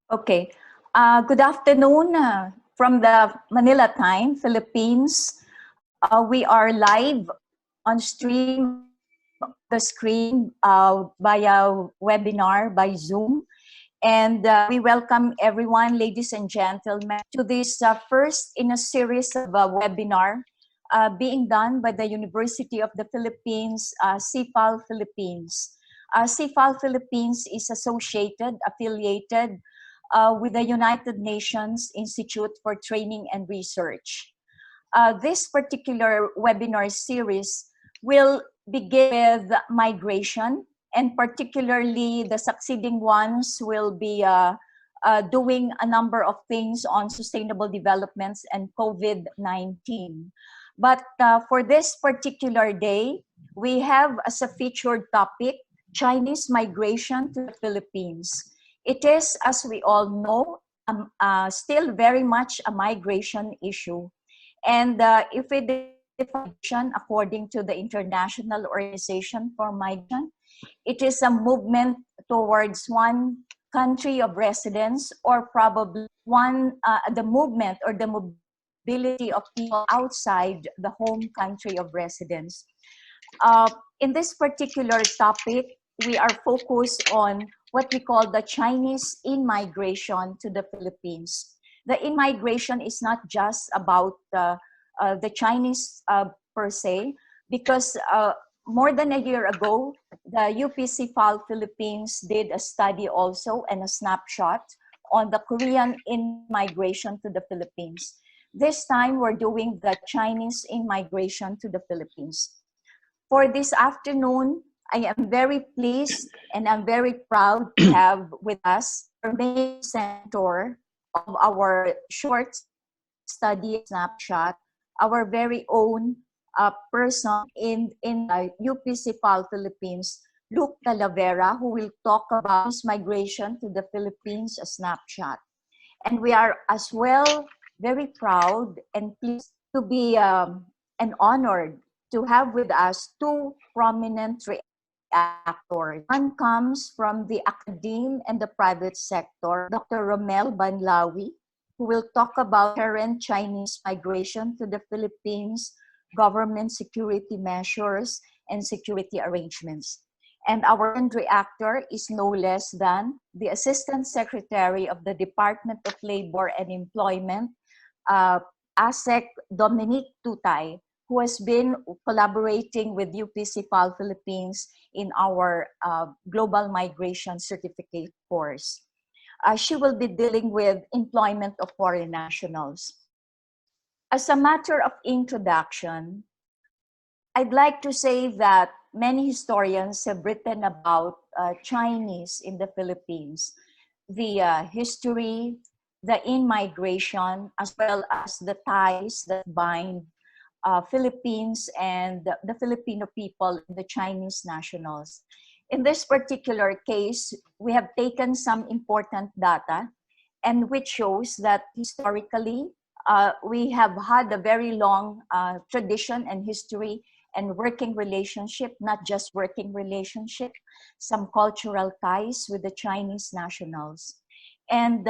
Okay. Good afternoon from the Manila time, Philippines. We are live on stream, the screen via webinar by Zoom. And we welcome everyone, ladies and gentlemen, to this first in a series of webinar being done by the University of the Philippines, CIFAL Philippines. CIFAL Philippines is affiliated with the United Nations Institute for Training and Research. This particular webinar series will begin with migration, and particularly the succeeding ones will be doing a number of things on sustainable developments and COVID-19. But for this particular day, we have as a featured topic Chinese migration to the Philippines. It is, as we all know, still very much a migration issue. And if we define according to the International Organization for Migration, it is a movement towards one country of residence, or probably the movement or the mobility of people outside the home country of residence. In this particular topic, we are focused on what we call the Chinese in-migration to the Philippines. The in-migration is not just about the Chinese per se, because more than a year ago, the UPC-FAL Philippines did a study also and a snapshot on the Korean in-migration to the Philippines. This time, we're doing the Chinese in-migration to the Philippines. For this afternoon, I am very pleased and I'm very proud to have with us our main center of our short study snapshot, our very own person in UPC-FAL Philippines, Luke Talavera, who will talk about his migration to the Philippines, a snapshot. And we are as well very proud and pleased to be and honored to have with us two prominent reactors. One comes from the academe and the private sector, Dr. Romel Banlawi, who will talk about current Chinese migration to the Philippines, government security measures, and security arrangements. And our second reactor is no less than the Assistant Secretary of the Department of Labor and Employment, ASEC Dominique Tutay, who has been collaborating with UPC-FAL Philippines in our Global Migration Certificate course. She will be dealing with employment of foreign nationals. As a matter of introduction, I'd like to say that many historians have written about Chinese in the Philippines, the history, the in-migration, as well as the ties that bind Philippines and the Filipino people, the Chinese nationals. In this particular case, we have taken some important data, and which shows that historically, we have had a very long tradition and history and working relationship, not just working relationship, some cultural ties with the Chinese nationals. And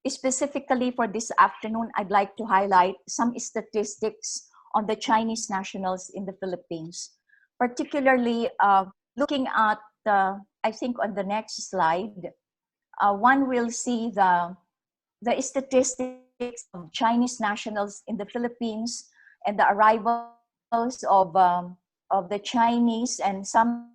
specifically for this afternoon, I'd like to highlight some statistics on the Chinese nationals in the Philippines, particularly looking at, I think on the next slide, one will see the statistics of Chinese nationals in the Philippines and the arrivals of the Chinese and some,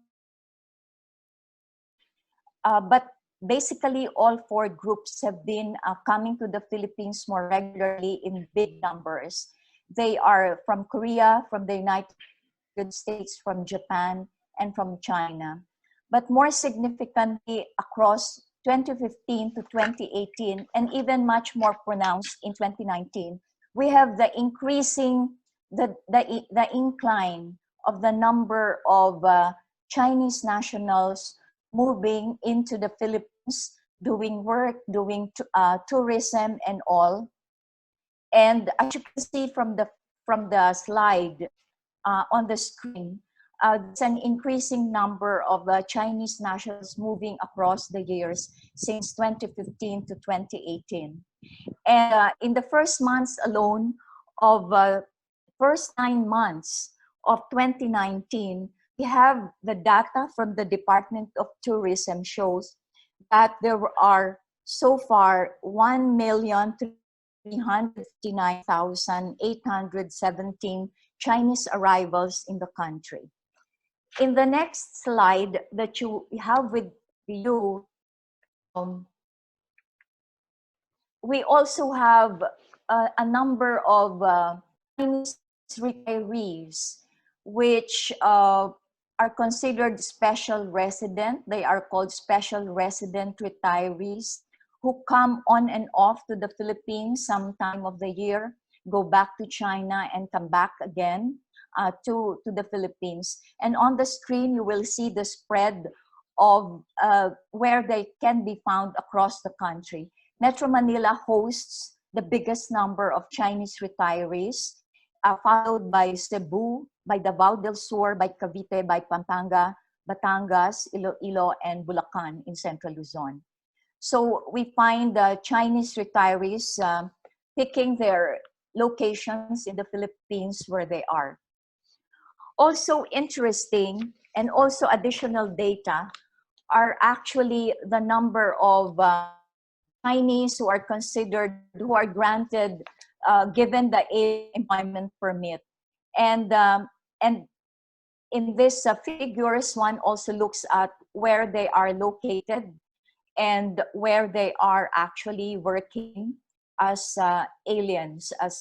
but basically all four groups have been coming to the Philippines more regularly in big numbers. They are from Korea, from the United States, from Japan, and from China. But more significantly, across 2015 to 2018, and even much more pronounced in 2019, we have the increasing, the incline of the number of Chinese nationals moving into the Philippines, doing work, doing tourism and all. And as you can see from the slide on the screen, there's an increasing number of Chinese nationals moving across the years since 2015 to 2018. And in the first months alone of first 9 months of 2019, we have the data from the Department of Tourism shows that there are so far 1,359,817 Chinese arrivals in the country. In the next slide that you have with you, we also have a number of Chinese retirees which are considered special resident. They are called special resident retirees who come on and off to the Philippines some time of the year, go back to China and come back again to the Philippines. And on the screen, you will see the spread of where they can be found across the country. Metro Manila hosts the biggest number of Chinese retirees, followed by Cebu, by Davao del Sur, by Cavite, by Pampanga, Batangas, Iloilo, and Bulacan in Central Luzon. So we find the Chinese retirees picking their locations in the Philippines where they are. Also interesting, and also additional data, are actually the number of Chinese who are considered, who are granted, given the employment permit. And in this figures, one also looks at where they are located and where they are actually working as aliens, as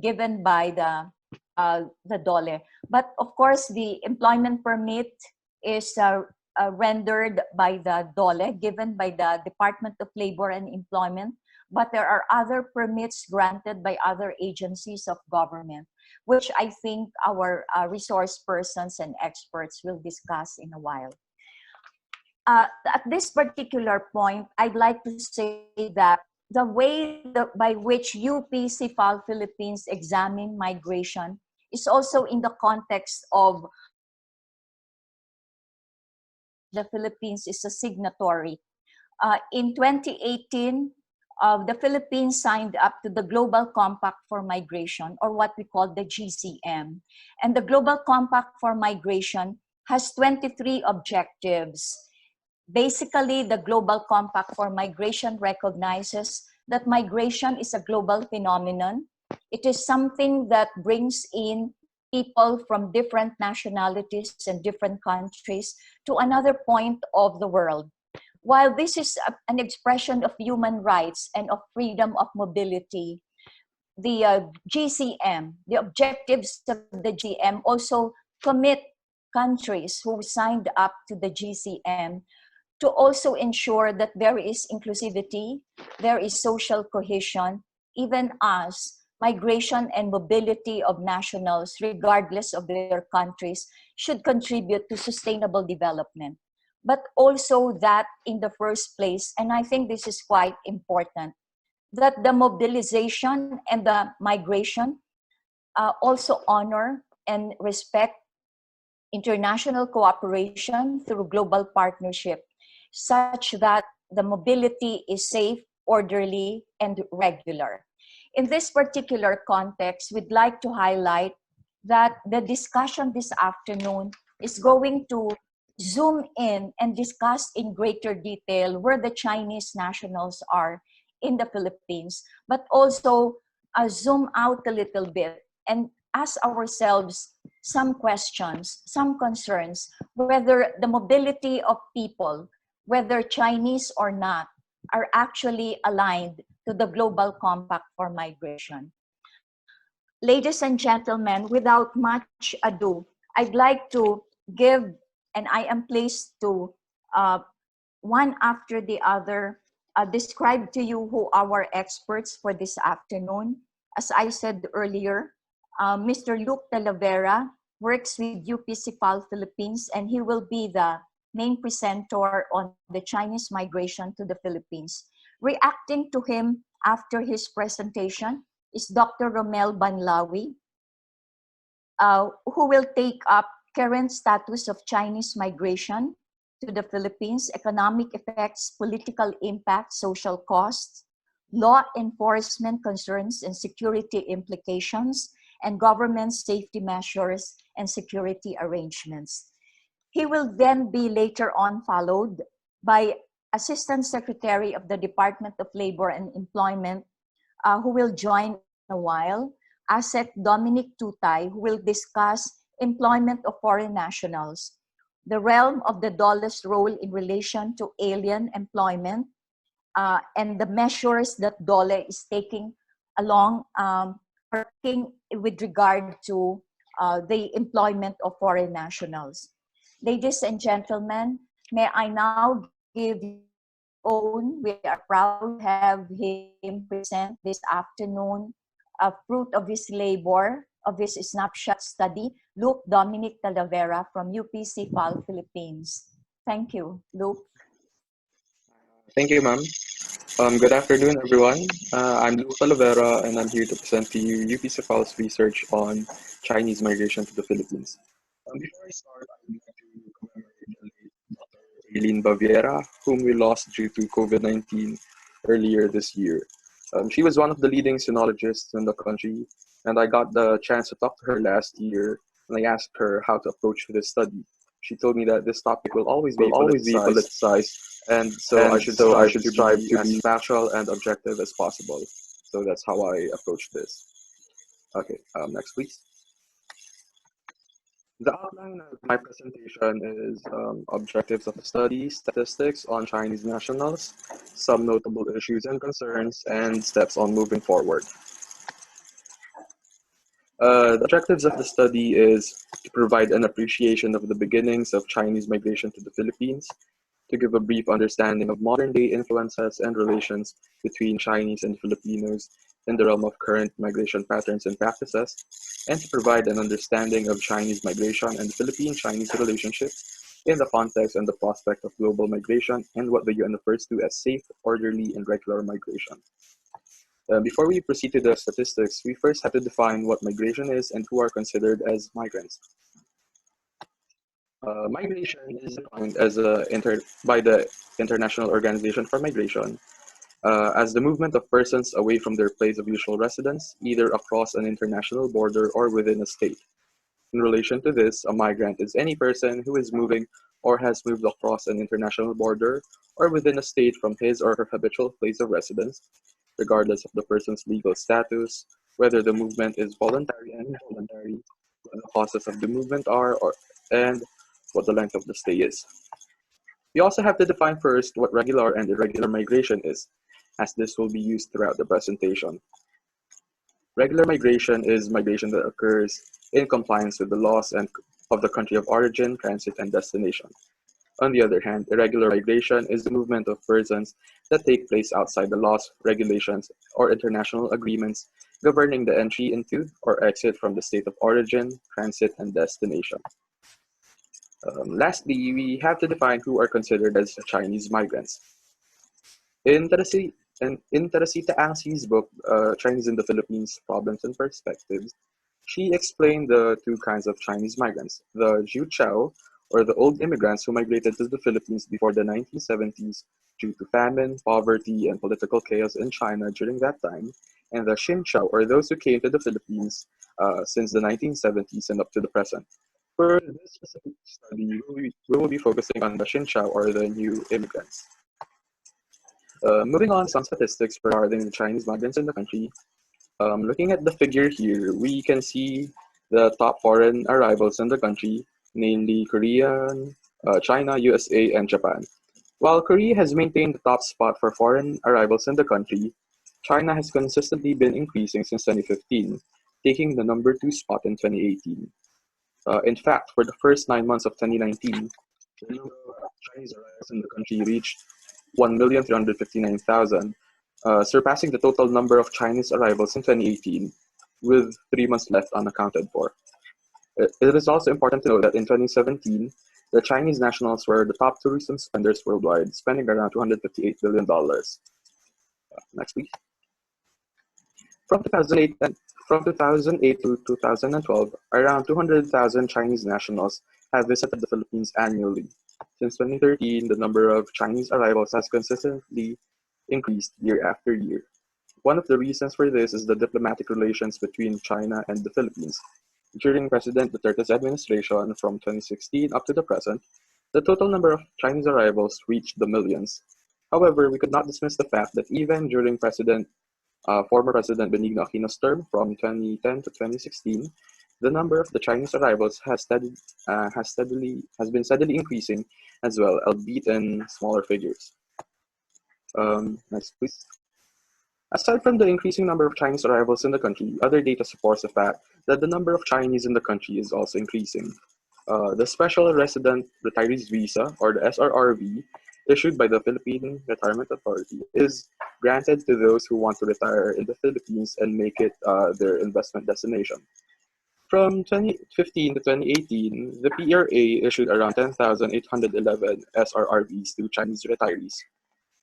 given by the DOLE. But of course, the employment permit is rendered by the DOLE, given by the Department of Labor and Employment, but there are other permits granted by other agencies of government, which I think our resource persons and experts will discuss in a while. At this particular point, I'd like to say that the way by which UP-CIFAL Philippines examine migration is also in the context of the Philippines is a signatory. In 2018, the Philippines signed up to the Global Compact for Migration, or what we call the GCM. And the Global Compact for Migration has 23 objectives. Basically, the Global Compact for Migration recognizes that migration is a global phenomenon. It is something that brings in people from different nationalities and different countries to another point of the world. While this is an expression of human rights and of freedom of mobility, the GCM, the objectives of the GCM also commit countries who signed up to the GCM to also ensure that there is inclusivity, there is social cohesion, even as migration and mobility of nationals, regardless of their countries, should contribute to sustainable development. But also that in the first place, and I think this is quite important, that the mobilization and the migration also honor and respect international cooperation through global partnership, such that the mobility is safe, orderly, and regular. In this particular context, we'd like to highlight that the discussion this afternoon is going to zoom in and discuss in greater detail where the Chinese nationals are in the Philippines, but also zoom out a little bit and ask ourselves some questions, some concerns, whether the mobility of people, whether Chinese or not, are actually aligned to the Global Compact for Migration. Ladies and gentlemen, without much ado, I'd like to give, and I am pleased to, one after the other, describe to you who our experts for this afternoon. As I said earlier, Mr. Luke Talavera works with UP-CIFAL Philippines, and he will be the main presenter on the Chinese migration to the Philippines. Reacting to him after his presentation is Dr. Romel Banlawi, who will take up current status of Chinese migration to the Philippines, economic effects, political impact, social costs, law enforcement concerns and security implications, and government safety measures and security arrangements. He will then be later on followed by Assistant Secretary of the Department of Labor and Employment, who will join in a while, ASEC Dominic Tutay, who will discuss employment of foreign nationals, the realm of the DOLE's role in relation to alien employment, and the measures that DOLE is taking along, working with regard to the employment of foreign nationals. Ladies and gentlemen, may I now give you own, we are proud to have him present this afternoon a fruit of his labor, of his snapshot study, Luke Dominic Talavera from UP CPAL, Philippines. Thank you, Luke. Thank you, ma'am. Good afternoon, everyone. I'm Luke Talavera, and I'm here to present to you UP CPAL's research on Chinese migration to the Philippines. Before I start, I would like to commemorate the late Dr. Eileen Baviera, whom we lost due to COVID-19 earlier this year. She was one of the leading sinologists in the country, and I got the chance to talk to her last year, and I asked her how to approach this study. She told me that this topic will always be politicized, and so I should strive to be as factual and objective as possible. So that's how I approach this. Okay, next please. The outline of my presentation is objectives of the study, statistics on Chinese nationals, some notable issues and concerns, and steps on moving forward. The objectives of the study is to provide an appreciation of the beginnings of Chinese migration to the Philippines, to give a brief understanding of modern-day influences and relations between Chinese and Filipinos in the realm of current migration patterns and practices, and to provide an understanding of Chinese migration and Philippine-Chinese relationships in the context and the prospect of global migration and what the UN refers to as safe, orderly, and regular migration. Before we proceed to the statistics, we first have to define what migration is and who are considered as migrants. Migration is defined as by the International Organization for Migration as the movement of persons away from their place of usual residence, either across an international border or within a state. In relation to this, a migrant is any person who is moving or has moved across an international border or within a state from his or her habitual place of residence, regardless of the person's legal status, whether the movement is voluntary and involuntary, what the causes of the movement are, and what the length of the stay is. We also have to define first what regular and irregular migration is, as this will be used throughout the presentation. Regular migration is migration that occurs in compliance with the laws and of the country of origin, transit, and destination. On the other hand, irregular migration is the movement of persons that take place outside the laws, regulations, or international agreements governing the entry into or exit from the state of origin, transit, and destination. Lastly, we have to define who are considered as Chinese migrants. In Teresita Ang's book, Chinese in the Philippines, Problems and Perspectives, she explained the two kinds of Chinese migrants, the Jiu Chao, or the old immigrants who migrated to the Philippines before the 1970s due to famine, poverty, and political chaos in China during that time, and the Xin Chao, or those who came to the Philippines since the 1970s and up to the present. For this specific study, we will be focusing on the Xin Chao, or the new immigrants. Moving on to some statistics regarding the Chinese migrants in the country. Looking at the figure here, we can see the top foreign arrivals in the country, namely Korea, China, USA, and Japan. While Korea has maintained the top spot for foreign arrivals in the country, China has consistently been increasing since 2015, taking the number 2 spot in 2018. In fact, for the first 9 months of 2019, the number of Chinese arrivals in the country reached 1,359,000, surpassing the total number of Chinese arrivals in 2018, with 3 months left unaccounted for. It is also important to note that in 2017, the Chinese nationals were the top tourism spenders worldwide, spending around $258 billion. Next, please. From 2008 From 2008 to 2012, around 200,000 Chinese nationals have visited the Philippines annually. Since 2013, the number of Chinese arrivals has consistently increased year after year. One of the reasons for this is the diplomatic relations between China and the Philippines. During President Duterte's administration from 2016 up to the present, the total number of Chinese arrivals reached the millions. However, we could not dismiss the fact that even during former President Benigno Aquino's term from 2010 to 2016, the number of the Chinese arrivals has been steadily increasing as well, albeit in smaller figures. Next, please. Aside from the increasing number of Chinese arrivals in the country, other data supports the fact that the number of Chinese in the country is also increasing. The Special Resident Retirees Visa, or the SRRV, issued by the Philippine Retirement Authority, is granted to those who want to retire in the Philippines and make it their investment destination. From 2015 to 2018, the PRA issued around 10,811 SRRVs to Chinese retirees.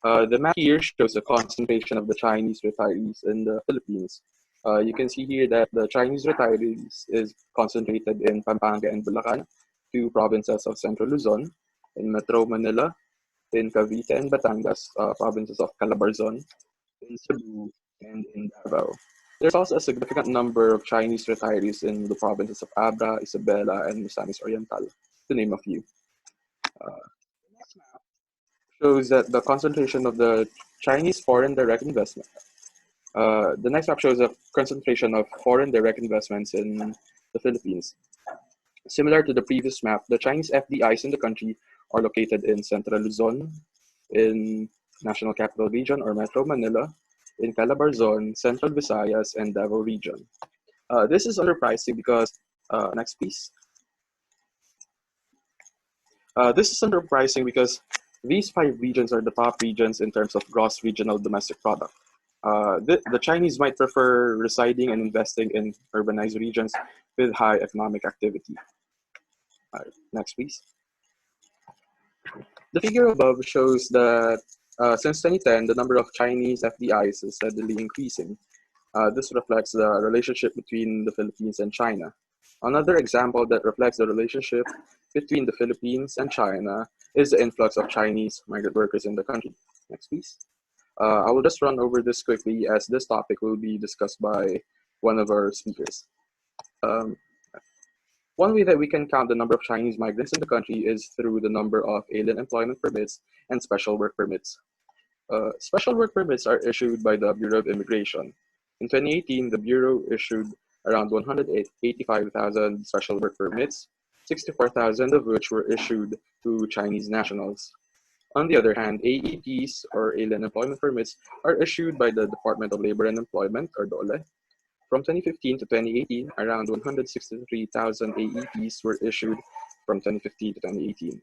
The map here shows the concentration of the Chinese retirees in the Philippines. You can see here that the Chinese retirees is concentrated in Pampanga and Bulacan, two provinces of Central Luzon, in Metro Manila, in Cavite and Batangas, provinces of Calabarzon, in Cebu, and in Davao. There's also a significant number of Chinese retirees in the provinces of Abra, Isabela, and Misamis Oriental, to name a few. Shows that the concentration of the Chinese foreign direct investment. The next map shows a concentration of foreign direct investments in the Philippines. Similar to the previous map, the Chinese FDIs in the country are located in Central Luzon, in National Capital Region or Metro Manila, in Calabarzon, Central Visayas, and Davao Region. This is unsurprising because, next please. This is unsurprising because these 5 regions are the top regions in terms of gross regional domestic product. The Chinese might prefer residing and investing in urbanized regions with high economic activity. Next, please. The figure above shows that since 2010, the number of Chinese FDIs is steadily increasing. This reflects the relationship between the Philippines and China. Another example that reflects the relationship between the Philippines and China is the influx of Chinese migrant workers in the country. Next, please. I will just run over this quickly as this topic will be discussed by one of our speakers. One way that we can count the number of Chinese migrants in the country is through the number of alien employment permits and special work permits. Special work permits are issued by the Bureau of Immigration. In 2018, the Bureau issued around 185,000 special work permits, 64,000 of which were issued to Chinese nationals. On the other hand, AEPs, or Alien Employment Permits, are issued by the Department of Labor and Employment, or DOLE. From 2015 to 2018, around 163,000 AEPs were issued from 2015 to 2018,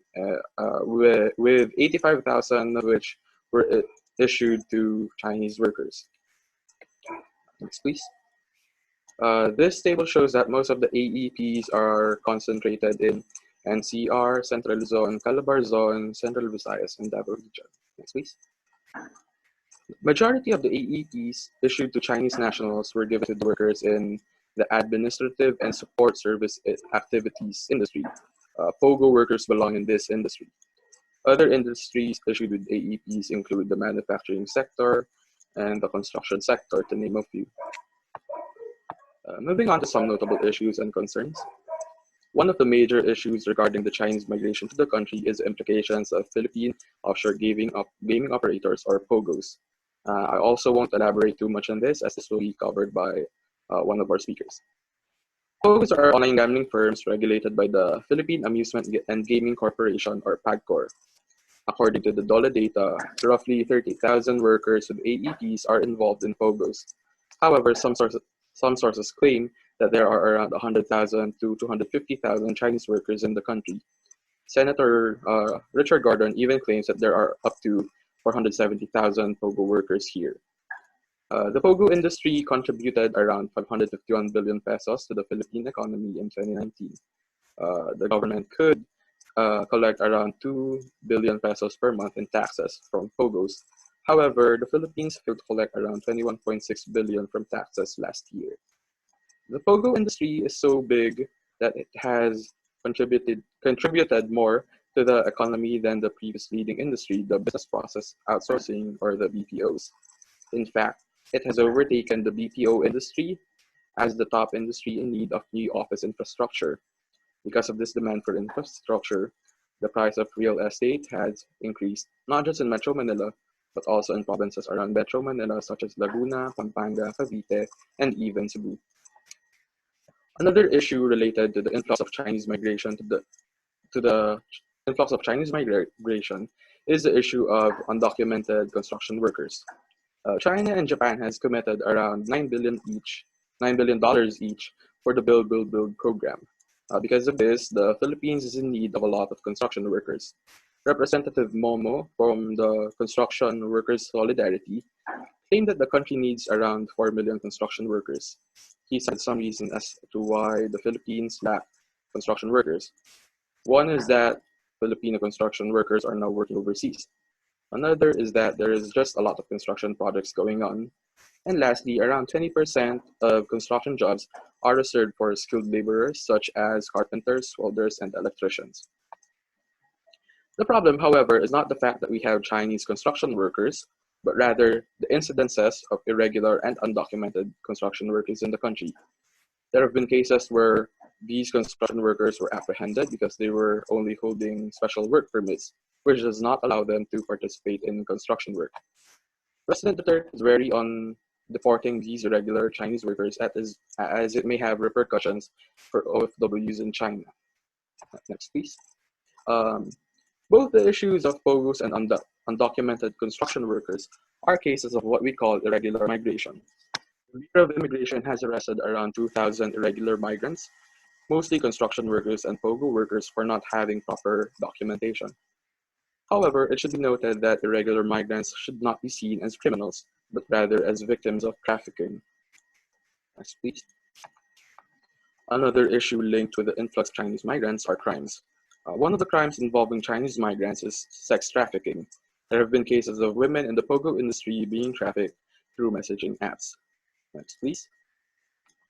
with 85,000 of which were issued to Chinese workers. Next, please. This table shows that most of the AEPs are concentrated in NCR, Central Luzon, Calabarzon, Central Visayas, and Davao Region. Next, please. Majority of the AEPs issued to Chinese nationals were given to the workers in the administrative and support service activities industry. POGO workers belong in this industry. Other industries issued with AEPs include the manufacturing sector and the construction sector, to name a few. Moving on to some notable issues and concerns. One of the major issues regarding the Chinese migration to the country is the implications of Philippine offshore gaming operators, or POGOs. I also won't elaborate too much on this, as this will be covered by one of our speakers. POGOs are online gambling firms regulated by the Philippine Amusement and Gaming Corporation, or PAGCOR. According to the DOLE data, roughly 30,000 workers with AEPs are involved in POGOs. However, some sources claim that there are around 100,000 to 250,000 Chinese workers in the country. Senator Richard Gordon even claims that there are up to 470,000 POGO workers here. The POGO industry contributed around 551 billion pesos to the Philippine economy in 2019. The government could collect around 2 billion pesos per month in taxes from POGOs. However, the Philippines failed to collect around 21.6 billion from taxes last year. The pogo industry is so big that it has contributed more to the economy than the previous leading industry, the business process outsourcing or the BPOs. In fact, it has overtaken the BPO industry as the top industry in need of new office infrastructure. Because of this demand for infrastructure, the price of real estate has increased, not just in Metro Manila, but also in provinces around Metro Manila such as Laguna, Pampanga, Cavite, and even Cebu. Another issue related to the influx of Chinese migration to the influx of Chinese migration is the issue of undocumented construction workers. China and Japan has committed around $9 billion each for the Build program. Because of this, the Philippines is in need of a lot of construction workers. Representative Momo from the Construction Workers Solidarity claimed that the country needs around 4 million construction workers. He cited some reasons as to why the Philippines lack construction workers. One is that Filipino construction workers are now working overseas. Another is that there is just a lot of construction projects going on. And lastly, around 20% of construction jobs are reserved for skilled laborers such as carpenters, welders, and electricians. The problem, however, is not the fact that we have Chinese construction workers, but rather the incidences of irregular and undocumented construction workers in the country. There have been cases where these construction workers were apprehended because they were only holding special work permits, which does not allow them to participate in construction work. President Duterte is wary on deporting these irregular Chinese workers as it may have repercussions for OFWs in China. Next, please. Both the issues of POGOs and undocumented construction workers are cases of what we call irregular migration. The Bureau of Immigration has arrested around 2,000 irregular migrants, mostly construction workers and POGO workers, for not having proper documentation. However, it should be noted that irregular migrants should not be seen as criminals, but rather as victims of trafficking. Next, please. Another issue linked with the influx of Chinese migrants are crimes. One of the crimes involving Chinese migrants is sex trafficking. There have been cases of women in the POGO industry being trafficked through messaging apps. Next, please.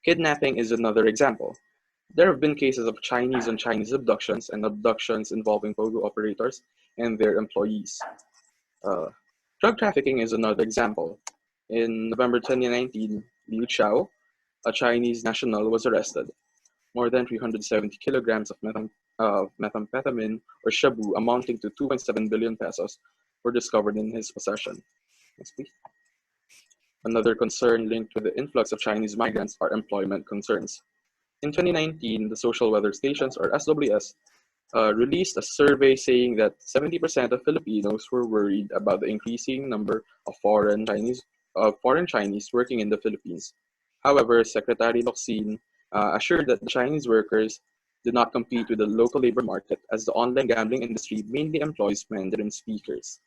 Kidnapping is another example. There have been cases of Chinese on Chinese abductions and abductions involving POGO operators and their employees. Drug trafficking is another example. In November 2019, Liu Chao, a Chinese national, was arrested. More than 370 kilograms of methamphetamine or shabu amounting to 2.7 billion pesos were discovered in his possession. Next, please. Another concern linked with the influx of Chinese migrants are employment concerns. In 2019, the Social Weather Stations, or SWS, released a survey saying that 70% of Filipinos were worried about the increasing number of foreign Chinese working in the Philippines. However, Secretary Locsin assured that the Chinese workers did not compete with the local labor market, as the online gambling industry mainly employs Mandarin speakers.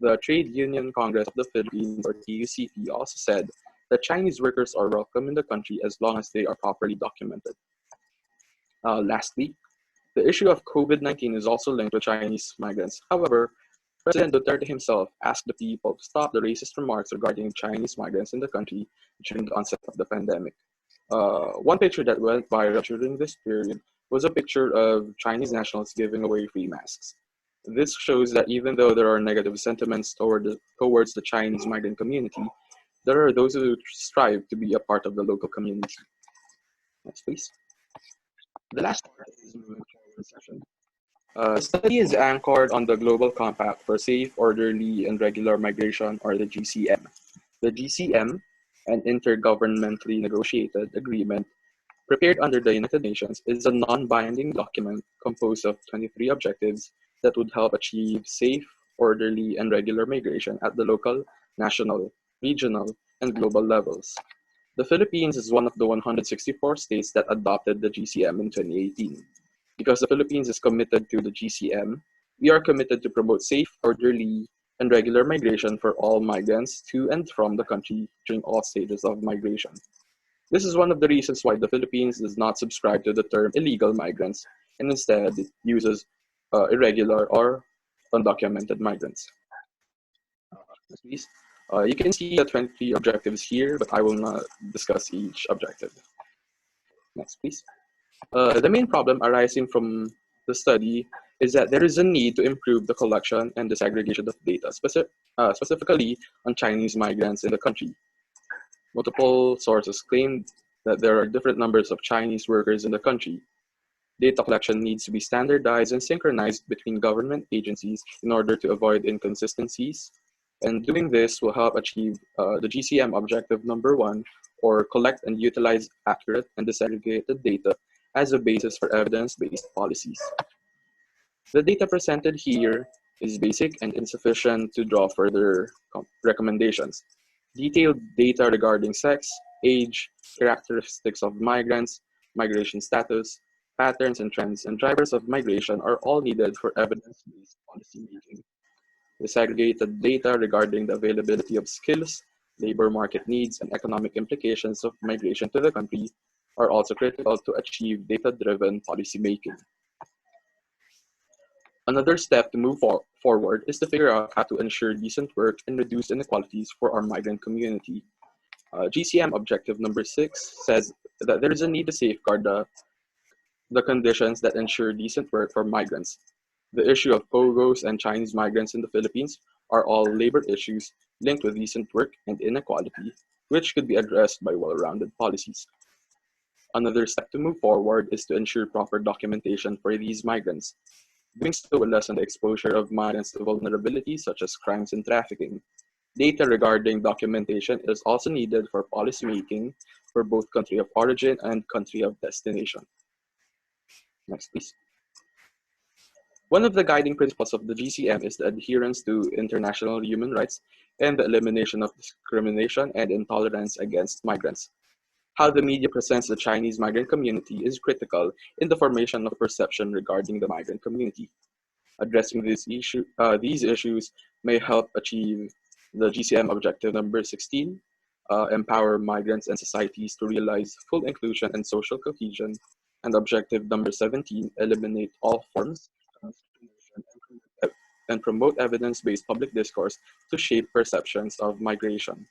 The Trade Union Congress of the Philippines, or TUCP, also said that Chinese workers are welcome in the country as long as they are properly documented. Lastly, the issue of COVID-19 is also linked with Chinese migrants. However, President Duterte himself asked the people to stop the racist remarks regarding Chinese migrants in the country during the onset of the pandemic. One picture that went viral during this period was a picture of Chinese nationals giving away free masks. This shows that even though there are negative sentiments towards the Chinese migrant community, there are those who strive to be a part of the local community. Next, please. The last part is moving forward session. The study is anchored on the Global Compact for Safe, Orderly, and Regular Migration, or the GCM. The GCM, an intergovernmentally negotiated agreement prepared under the United Nations, is a non-binding document composed of 23 objectives that would help achieve safe, orderly, and regular migration at the local, national, regional, and global levels. The Philippines is one of the 164 states that adopted the GCM in 2018. Because the Philippines is committed to the GCM, we are committed to promote safe, orderly, and regular migration for all migrants to and from the country during all stages of migration. This is one of the reasons why the Philippines does not subscribe to the term illegal migrants and instead uses irregular or undocumented migrants. Please. You can see the 20 objectives here, but I will not discuss each objective. Next, please. The main problem arising from the study is that there is a need to improve the collection and disaggregation of data, specifically on Chinese migrants in the country. Multiple sources claim that there are different numbers of Chinese workers in the country. Data collection needs to be standardized and synchronized between government agencies in order to avoid inconsistencies. And doing this will help achieve the GCM objective number 1, or collect and utilize accurate and disaggregated data as a basis for evidence-based policies. The data presented here is basic and insufficient to draw further recommendations. Detailed data regarding sex, age, characteristics of migrants, migration status, patterns and trends, and drivers of migration are all needed for evidence-based policymaking. Disaggregated data regarding the availability of skills, labor market needs, and economic implications of migration to the country are also critical to achieve data-driven policymaking. Another step to move forward is to figure out how to ensure decent work and reduce inequalities for our migrant community. GCM objective number 6 says that there is a need to safeguard the conditions that ensure decent work for migrants. The issue of POGOs and Chinese migrants in the Philippines are all labor issues linked with decent work and inequality, which could be addressed by well-rounded policies. Another step to move forward is to ensure proper documentation for these migrants. Doing so will lessen the exposure of migrants to vulnerabilities such as crimes and trafficking. Data regarding documentation is also needed for policymaking for both country of origin and country of destination. Next, please. One of the guiding principles of the GCM is the adherence to international human rights and the elimination of discrimination and intolerance against migrants. How the media presents the Chinese migrant community is critical in the formation of perception regarding the migrant community. Addressing these issues may help achieve the GCM objective number 16, empower migrants and societies to realize full inclusion and social cohesion, and objective number 17, eliminate all forms of discrimination and promote evidence-based public discourse to shape perceptions of migration.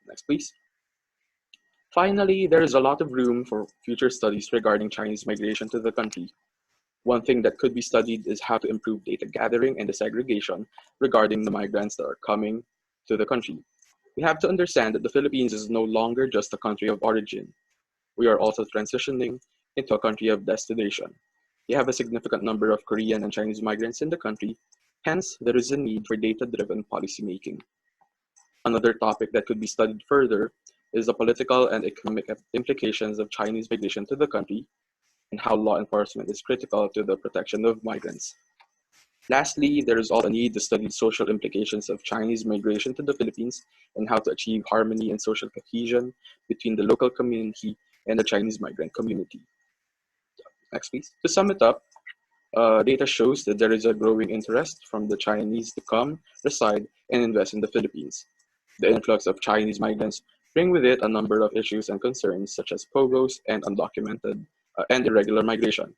Next, please. Finally, there is a lot of room for future studies regarding Chinese migration to the country. One thing that could be studied is how to improve data gathering and disaggregation regarding the migrants that are coming to the country. We have to understand that the Philippines is no longer just a country of origin. We are also transitioning into a country of destination. We have a significant number of Korean and Chinese migrants in the country, hence there is a need for data-driven policymaking. Another topic that could be studied further is the political and economic implications of Chinese migration to the country and how law enforcement is critical to the protection of migrants. Lastly, there is also a need to study social implications of Chinese migration to the Philippines and how to achieve harmony and social cohesion between the local community and the Chinese migrant community. Next, please. To sum it up, data shows that there is a growing interest from the Chinese to come, reside, and invest in the Philippines. The influx of Chinese migrants bring with it a number of issues and concerns such as POGOs and undocumented and irregular migration.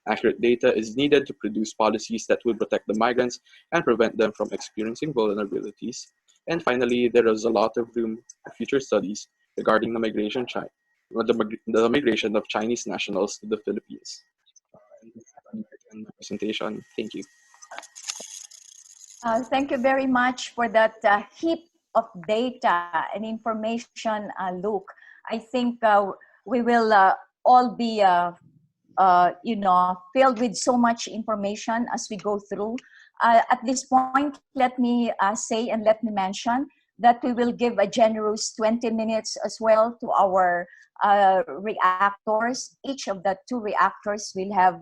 Accurate data is needed to produce policies that will protect the migrants and prevent them from experiencing vulnerabilities. And finally, there is a lot of room for future studies regarding the migration of Chinese nationals to the Philippines. Presentation. Thank you. Thank you very much for that heap of data and information, Luke. I think we will all be filled with so much information as we go through. At this point, let me say and let me mention that we will give a generous 20 minutes as well to our reactors. Each of the 2 reactors will have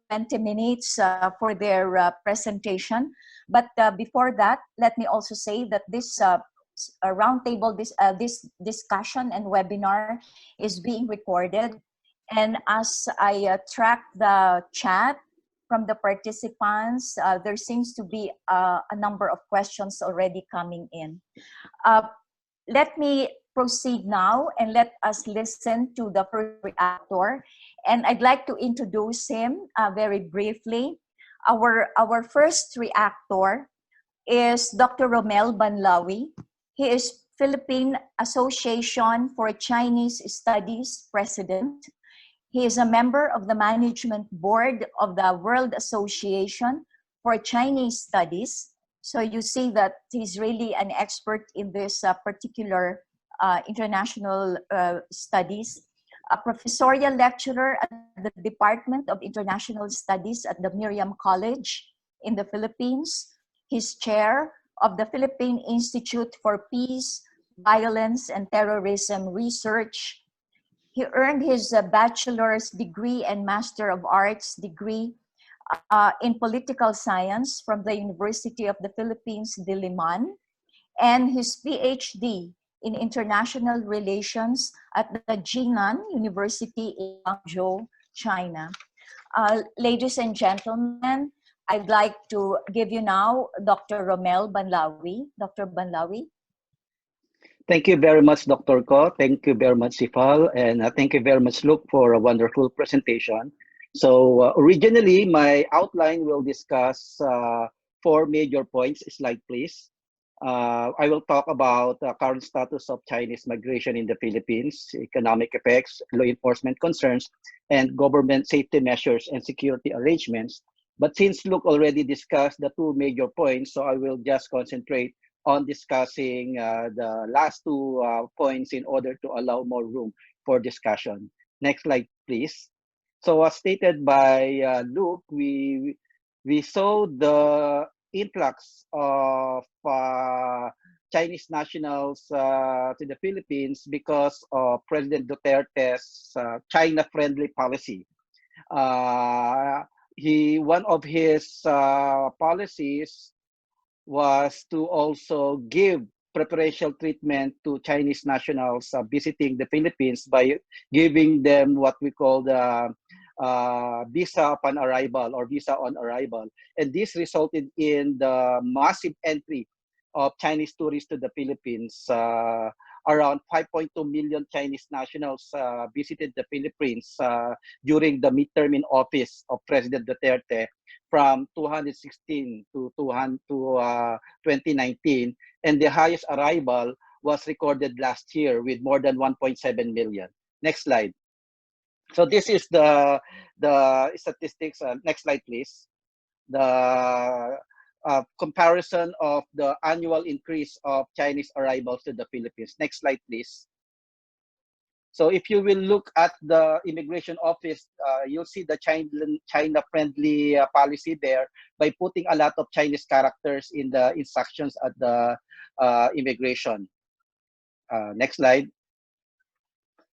20 minutes for their presentation. But before that, let me also say that this roundtable, this discussion and webinar is being recorded. And as I track the chat from the participants, there seems to be a number of questions already coming in. Let me proceed now and let us listen to the first reactor. And I'd like to introduce him very briefly. Our first reactor is Dr. Romel Banlawi. He is Philippine Association for Chinese Studies president. He is a member of the management board of the World Association for Chinese Studies. So you see that he's really an expert in this particular international studies. A professorial lecturer at the Department of International Studies at the Miriam College in the Philippines. He's chair of the Philippine Institute for Peace, Violence, and Terrorism Research. He earned his bachelor's degree and Master of Arts degree in political science from the University of the Philippines, Diliman, and his PhD in international relations at the Jinan University in Guangzhou, China. Ladies and gentlemen, I'd like to give you now Dr. Romel Banlawi. Dr. Banlawi. Thank you very much, Dr. Ko. Thank you very much, Sifal. And thank you very much, Luke, for a wonderful presentation. So originally, my outline will discuss 4 major points. Slide, please. I will talk about the current status of Chinese migration in the Philippines, economic effects, law enforcement concerns, and government safety measures and security arrangements. But since Luke already discussed the 2 major points, so I will just concentrate on discussing the last 2 points in order to allow more room for discussion. Next slide, please. So as stated by Luke, we saw the influx of Chinese nationals to the Philippines because of President Duterte's China-friendly policy. One of his policies was to also give preferential treatment to Chinese nationals visiting the Philippines by giving them what we call the visa upon arrival or visa on arrival. And this resulted in the massive entry of Chinese tourists to the Philippines. Around 5.2 million Chinese nationals visited the Philippines during the midterm in office of President Duterte from 2016 to 2019. And the highest arrival was recorded last year with more than 1.7 million. Next slide. So this is the statistics. Next slide, please. The comparison of the annual increase of Chinese arrivals to the Philippines. Next slide, please. So if you will look at the immigration office, you'll see the China-friendly policy there by putting a lot of Chinese characters in the instructions at the immigration. Next slide.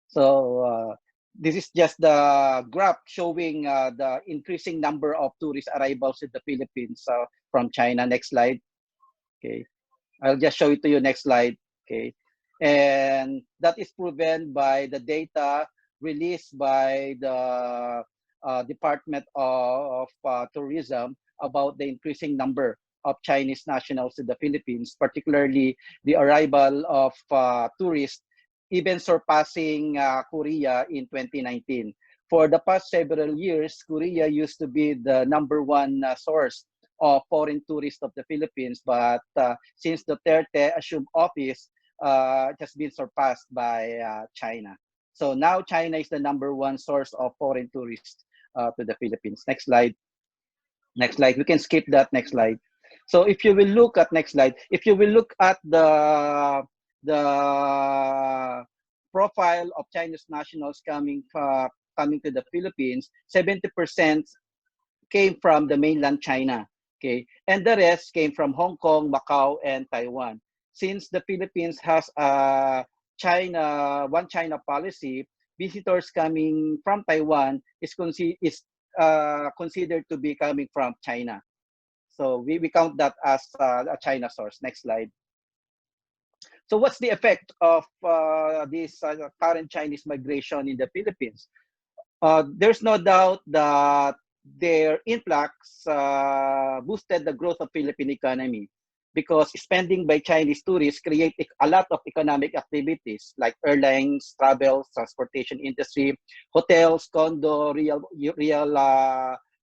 So this is just the graph showing the increasing number of tourist arrivals in the Philippines from China. Next slide. Okay, I'll just show it to you. Next slide. Okay, and that is proven by the data released by the Department of Tourism about the increasing number of Chinese nationals in the Philippines, particularly the arrival of tourists, even surpassing Korea in 2019. For the past several years, Korea used to be the #1 source of foreign tourists of the Philippines, but since Duterte assumed office, it has been surpassed by China. So now China is the #1 source of foreign tourists to the Philippines. Next slide. Next slide. We can skip that. Next slide. So if you will look at next slide, if you will look at the profile of Chinese nationals coming to the Philippines, 70% came from the mainland China, okay, and the rest came from Hong Kong, Macau, and Taiwan. Since the Philippines has a one China policy, visitors coming from Taiwan is considered to be coming from China. So we count that as a China source. Next slide. So what's the effect of this current Chinese migration in the Philippines? There's no doubt that their influx boosted the growth of Philippine economy because spending by Chinese tourists create a lot of economic activities like airlines, travel, transportation industry, hotels, condo, real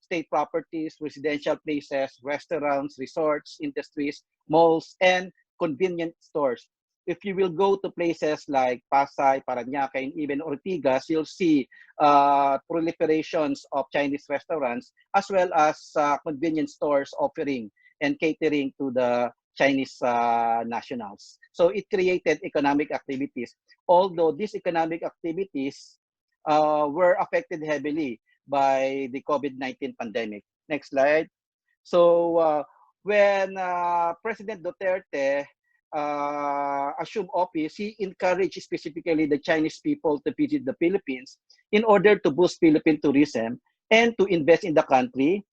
estate properties, residential places, restaurants, resorts, industries, malls, and convenience stores. if you will go to places like Pasay, Parañaque, and even Ortigas, you'll see proliferations of Chinese restaurants as well as convenience stores offering and catering to the Chinese nationals. So it created economic activities, although these economic activities were affected heavily by the COVID-19 pandemic. Next slide. So when President Duterte assumed office, he encouraged specifically the Chinese people to visit the Philippines in order to boost Philippine tourism and to invest in the country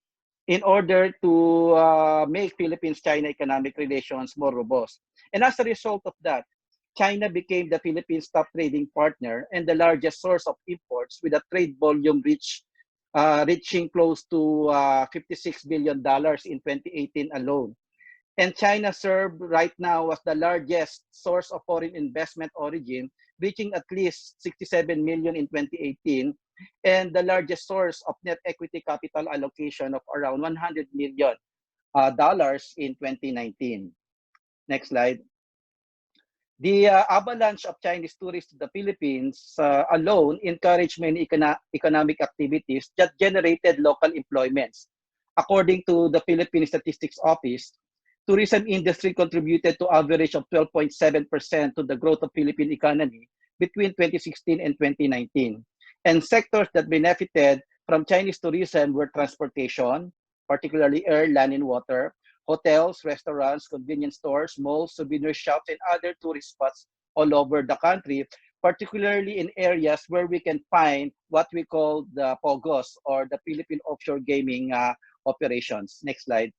in order to make Philippines-China economic relations more robust. And as a result of that, China became the Philippines' top trading partner and the largest source of imports, with a trade volume reaching close to $56 billion in 2018 alone. And China served right now as the largest source of foreign investment origin, reaching at least 67 million in 2018, and the largest source of net equity capital allocation of around $100 million in 2019. Next slide. The avalanche of Chinese tourists to the Philippines alone encouraged many economic activities that generated local employments. According to the Philippine Statistics Office, tourism industry contributed to average of 12.7% to the growth of Philippine economy between 2016 and 2019. And sectors that benefited from Chinese tourism were transportation, particularly air, land, and water, hotels, restaurants, convenience stores, malls, souvenir shops, and other tourist spots all over the country, particularly in areas where we can find what we call the POGOs, or the Philippine Offshore Gaming operations. Next slide.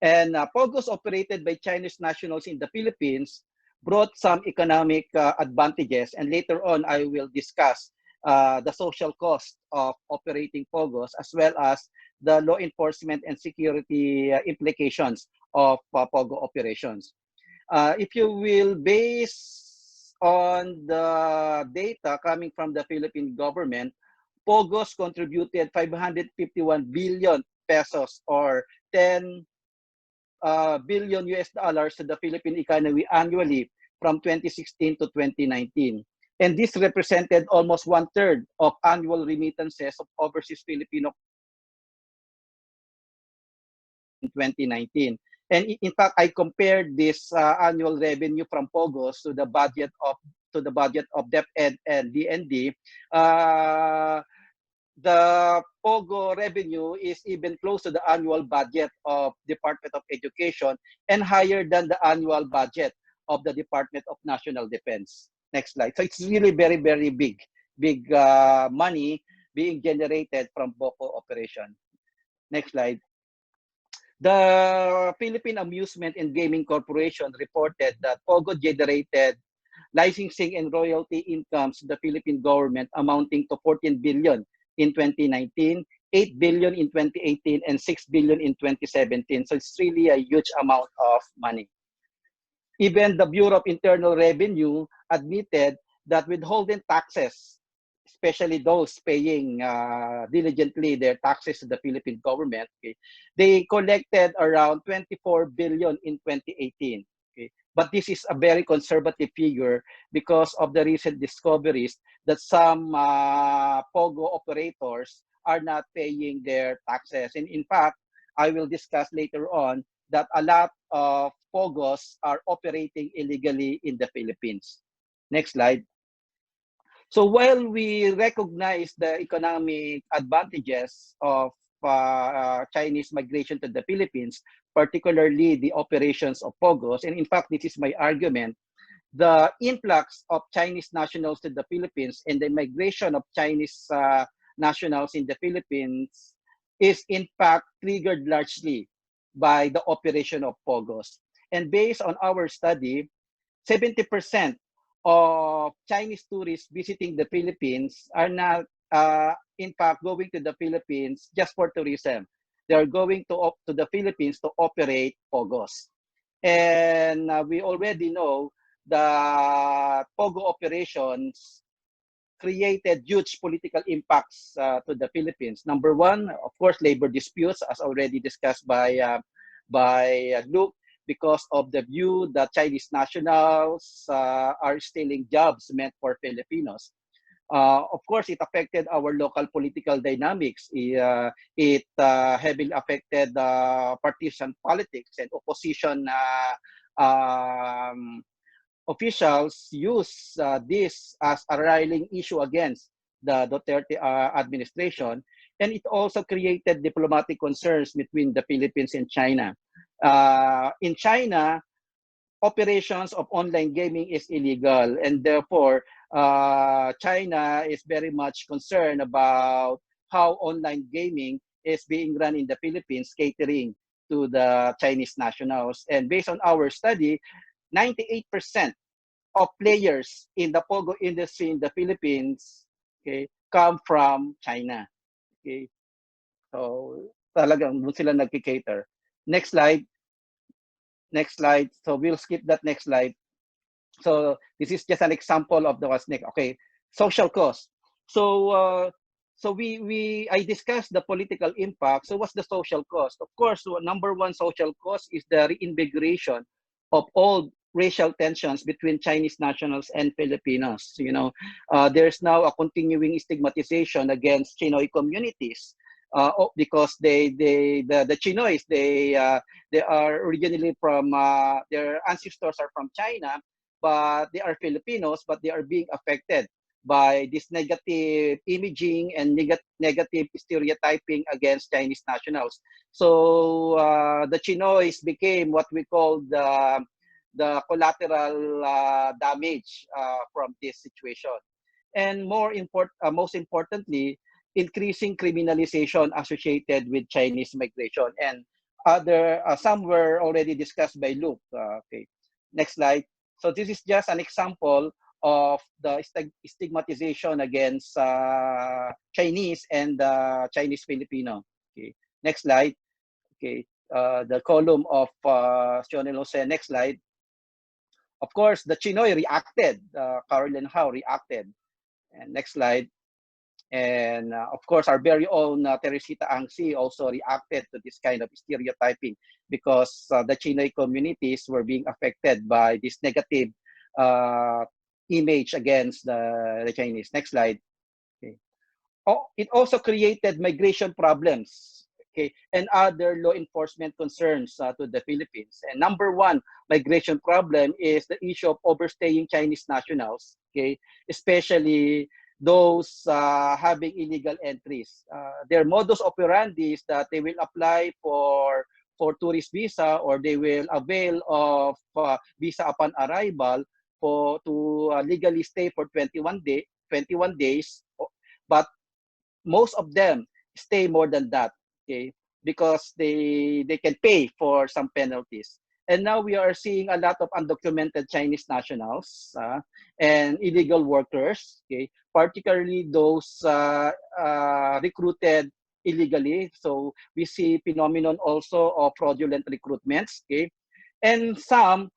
And POGOs operated by Chinese nationals in the Philippines brought some economic advantages, and later on I will discuss the social cost of operating POGOs, as well as the law enforcement and security implications of POGO operations. If you will base on the data coming from the Philippine government, POGOs contributed 551 billion pesos, or 10 billion US dollars to the Philippine economy annually from 2016 to 2019. And this represented almost 1/3 of annual remittances of overseas Filipino in 2019. And in fact, I compared this annual revenue from POGOs to the budget of DepEd and DND. The POGO revenue is even close to the annual budget of Department of Education and higher than the annual budget of the Department of National Defense. Next slide. So it's really very, very big money being generated from POGO operation. Next slide. The Philippine Amusement and Gaming Corporation reported that POGO generated licensing and royalty incomes to the Philippine government amounting to 14 billion in 2019, 8 billion in 2018, and 6 billion in 2017. So it's really a huge amount of money. Even the Bureau of Internal Revenue admitted that withholding taxes, especially those paying diligently their taxes to the Philippine government, okay, they collected around 24 billion in 2018. Okay. But this is a very conservative figure because of the recent discoveries that some POGO operators are not paying their taxes. And in fact, I will discuss later on that a lot of POGOs are operating illegally in the Philippines. Next slide. So while we recognize the economic advantages of Chinese migration to the Philippines, particularly the operations of POGOs, and in fact, this is my argument, the influx of Chinese nationals to the Philippines and the migration of Chinese nationals in the Philippines is in fact triggered largely by the operation of POGOs. And based on our study, 70% of Chinese tourists visiting the Philippines are not, in fact, going to the Philippines just for tourism. They are going to the Philippines to operate POGOs. And we already know that POGO operations created huge political impacts to the Philippines. Number one, of course, labor disputes, as already discussed by Luke, because of the view that Chinese nationals are stealing jobs meant for Filipinos. Of course, it affected our local political dynamics. It heavily affected partisan politics, and opposition officials use this as a rallying issue against the Duterte administration. And it also created diplomatic concerns between the Philippines and China. In China, operations of online gaming is illegal, and therefore China is very much concerned about how online gaming is being run in the Philippines, catering to the Chinese nationals. And based on our study, 98% of players in the Pogo industry in the Philippines, okay, come from China. Okay, so talagang doon sila nagki-cater. Next slide. Next slide. So we'll skip that next slide. So this is just an example of the what's next. Okay, social cost. So I discussed the political impact. So what's the social cost? Of course, number one social cost is the reinvigoration of all racial tensions between Chinese nationals and Filipinos. You know, there's now a continuing stigmatization against Chinoy communities. Because the Chinoys, they are originally from their ancestors are from China, but they are Filipinos, but they are being affected by this negative imaging and negative stereotyping against Chinese nationals. So the Chinoys became what we call the collateral damage from this situation. And most importantly, increasing criminalization associated with Chinese migration. And some were already discussed by Luke. Okay, next slide. So this is just an example of the stigmatization against Chinese and Chinese Filipino. Okay, next slide. Okay, the column of Sionel Jose. Next slide. Of course, the Chinoy reacted. Caroline Howe reacted. And next slide. And of course, our very own Teresita Angsi also reacted to this kind of stereotyping, because the Chinoy communities were being affected by this negative image against the Chinese. Next slide. Okay. It also created migration problems, okay, and other law enforcement concerns to the Philippines. And number one migration problem is the issue of overstaying Chinese nationals, okay, especially those having illegal entries. Their modus operandi is that they will apply for tourist visa, or they will avail of visa upon arrival to legally stay for 21 days, but most of them stay more than that, okay, because they can pay for some penalties. And now we are seeing a lot of undocumented Chinese nationals and illegal workers, okay, particularly those recruited illegally. So we see phenomenon also of fraudulent recruitments, okay, and some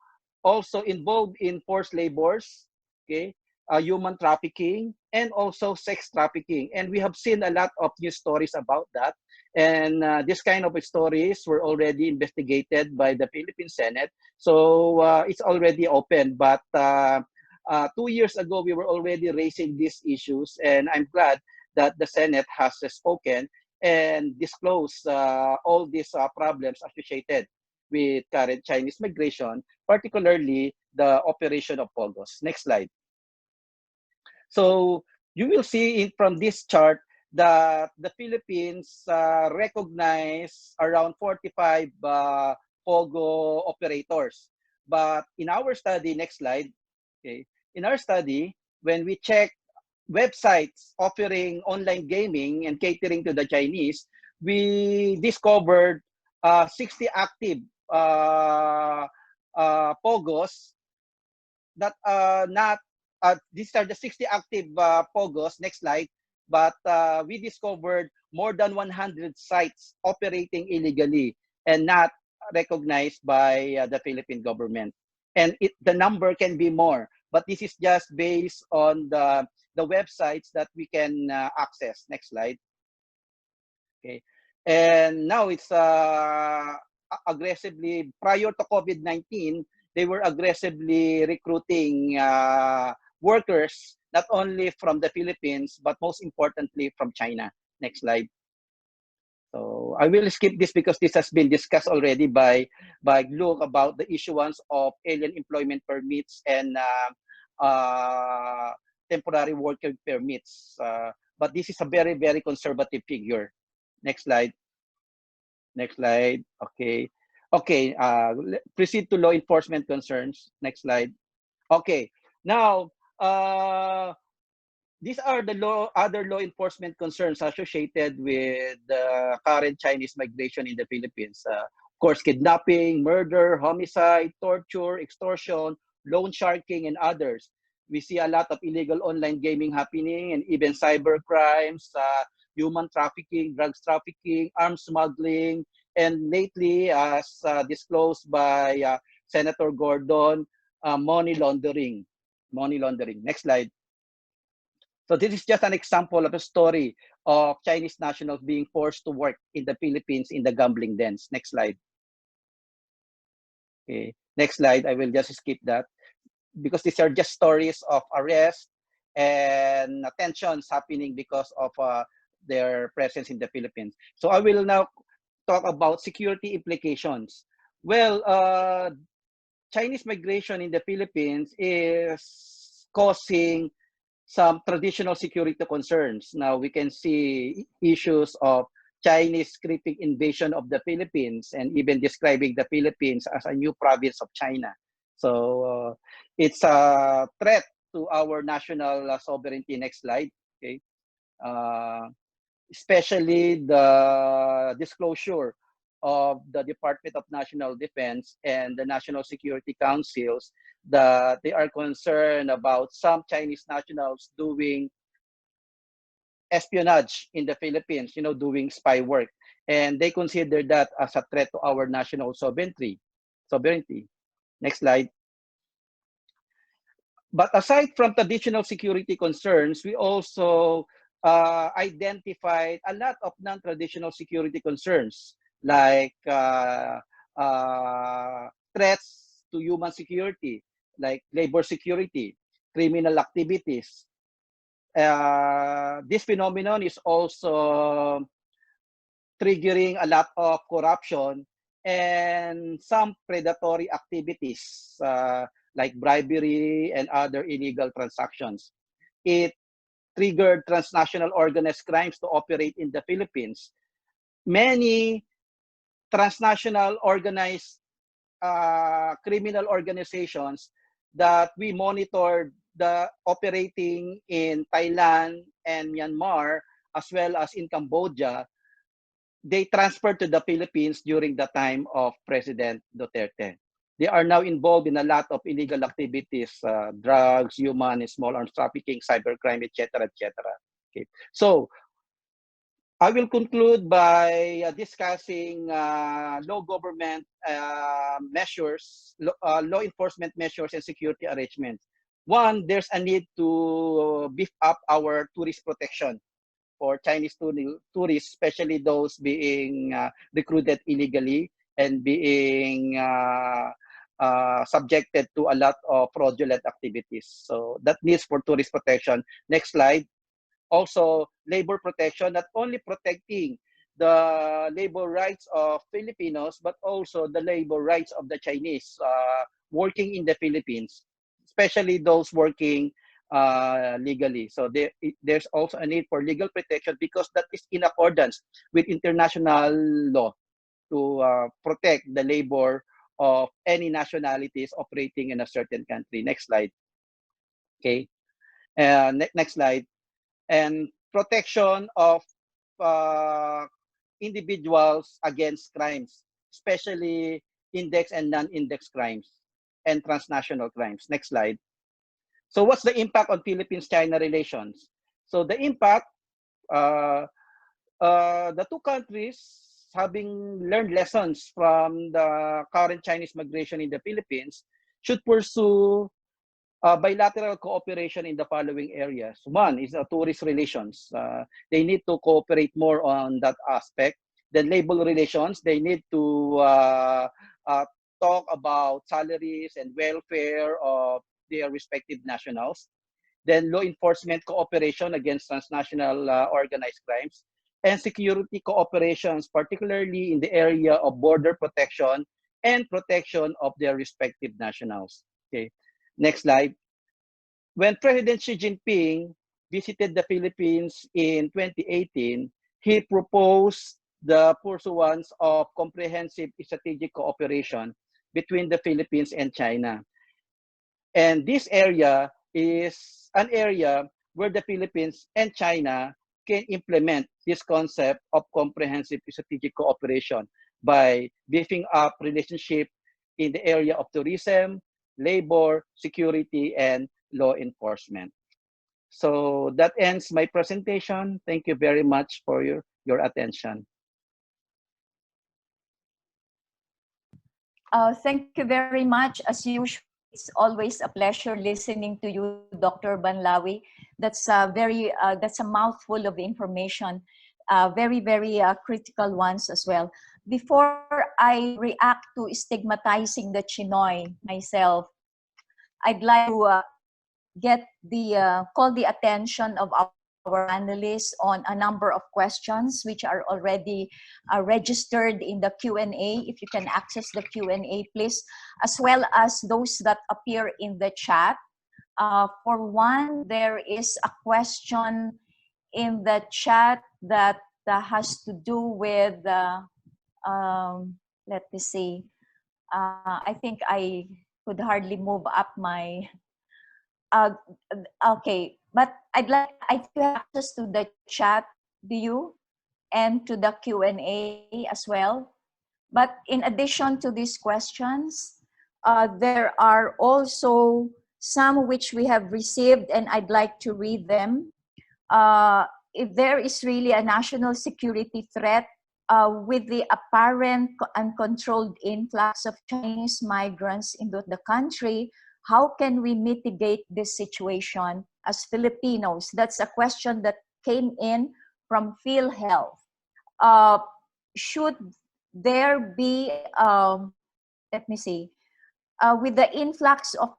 also involved in forced labors, okay, human trafficking, and also sex trafficking. And we have seen a lot of news stories about that. And this kind of stories were already investigated by the Philippine Senate. So it's already open. But 2 years ago, we were already raising these issues. And I'm glad that the Senate has spoken and disclosed all these problems associated with current Chinese migration, particularly the operation of POGOs. Next slide. So you will see from this chart that the Philippines recognize around 45 POGO operators. But in our study, next slide, okay, in our study, when we check websites offering online gaming and catering to the Chinese, we discovered 60 active POGOs that not these are the 60 active POGOs. Next slide. But we discovered more than 100 sites operating illegally and not recognized by the Philippine government. And the number can be more, but this is just based on the websites that we can access. Next slide. Okay. And now it's aggressively, prior to COVID-19, they were aggressively recruiting workers, not only from the Philippines, but most importantly from China. Next slide. So I will skip this because this has been discussed already by Luke about the issuance of alien employment permits and temporary worker permits. But this is a very, very conservative figure. Next slide. Next slide. Okay. Okay. Proceed to law enforcement concerns. Next slide. Okay. Now, these are the other law enforcement concerns associated with the current Chinese migration in the Philippines. Of course, kidnapping, murder, homicide, torture, extortion, loan sharking, and others. We see a lot of illegal online gaming happening and even cyber crimes, human trafficking, drugs trafficking, arms smuggling, and lately, as disclosed by Senator Gordon, money laundering. Money laundering. Next slide. So this is just an example of a story of Chinese nationals being forced to work in the Philippines in the gambling dens. Next slide. Okay. Next slide. I will just skip that because these are just stories of arrest and tensions happening because of their presence in the Philippines. So I will now talk about security implications. Well, Chinese migration in the Philippines is causing some traditional security concerns. Now we can see issues of Chinese creeping invasion of the Philippines and even describing the Philippines as a new province of China. So it's a threat to our national sovereignty. Next slide. Okay. Especially the disclosure of the Department of National Defense and the National Security Councils that they are concerned about some Chinese nationals doing espionage in the Philippines, doing spy work. And they consider that as a threat to our national sovereignty. Next slide. But aside from traditional security concerns, we also identified a lot of non-traditional security concerns like threats to human security, like labor security, criminal activities. This phenomenon is also triggering a lot of corruption and some predatory activities like bribery and other illegal transactions. It triggered transnational organized crimes to operate in the Philippines. Many transnational organized criminal organizations that we monitored the operating in Thailand and Myanmar, as well as in Cambodia, they transferred to the Philippines during the time of President Duterte. They are now involved in a lot of illegal activities, drugs, human and small arms trafficking, cybercrime, etc., etc. Okay. So I will conclude by discussing law government measures, law enforcement measures, and security arrangements. One, there's a need to beef up our tourist protection for Chinese tourists, especially those being recruited illegally and being subjected to a lot of fraudulent activities. So that needs for tourist protection. Next slide. Also, labor protection, not only protecting the labor rights of Filipinos, but also the labor rights of the Chinese working in the Philippines, especially those working legally. So there's also a need for legal protection because that is in accordance with international law to protect the labor of any nationalities operating in a certain country. Next slide. Okay. Next slide. And protection of individuals against crimes, especially index and non-index crimes and transnational crimes. Next slide. So what's the impact on Philippines-China relations? So the impact, the two countries having learned lessons from the current Chinese migration in the Philippines should pursue bilateral cooperation in the following areas. One is tourist relations. They need to cooperate more on that aspect. Then labor relations, they need to talk about salaries and welfare of their respective nationals. Then law enforcement cooperation against transnational organized crimes, and security cooperations, particularly in the area of border protection and protection of their respective nationals. Okay, next slide. When President Xi Jinping visited the Philippines in 2018, he proposed the pursuance of comprehensive strategic cooperation between the Philippines and China. And this area is an area where the Philippines and China can implement this concept of comprehensive strategic cooperation by beefing up relationship in the area of tourism, labor, security, and law enforcement. So that ends my presentation. Thank you very much for your attention. Thank you very much. As usual, it's always a pleasure listening to you, Dr. Banlawi. That's that's a mouthful of information, very, very critical ones as well. Before I react to stigmatizing the Chinoy myself, I'd like to call the attention of our panelists on a number of questions which are already registered in the Q&A. If you can access the Q&A, please, as well as those that appear in the chat. For one, there is a question in the chat that has to do with, let me see, I think I could hardly move up my, okay, but I have access to the chat, do you? And to the Q&A as well. But in addition to these questions, there are also some which we have received, and I'd like to read them. If there is really a national security threat with the apparent uncontrolled influx of Chinese migrants into the country, how can we mitigate this situation as Filipinos? That's a question that came in from PhilHealth. Should there be, let me see, with the influx of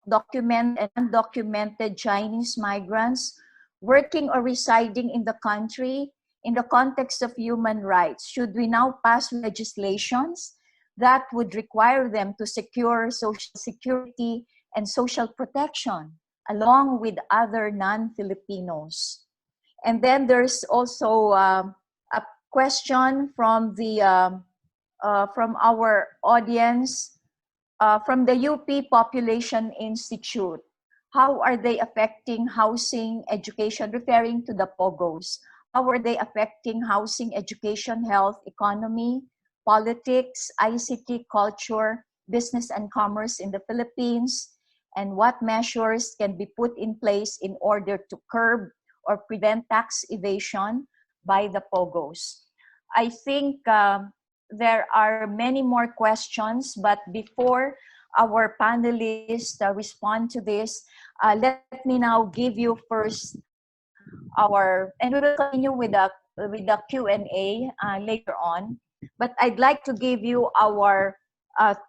documented and undocumented Chinese migrants working or residing in the country in the context of human rights, should we now pass legislations that would require them to secure social security and social protection along with other non-Filipinos? And then there's also a question from from our audience, from the UP Population Institute. How are they affecting housing, education, referring to the POGOs? How are they affecting housing, education, health, economy, politics, ICT, culture, business and commerce in the Philippines? And what measures can be put in place in order to curb or prevent tax evasion by the POGOs? I think there are many more questions, but before our panelists respond to this, let me now give you first and we will continue with the Q&A later on, but I'd like to give you our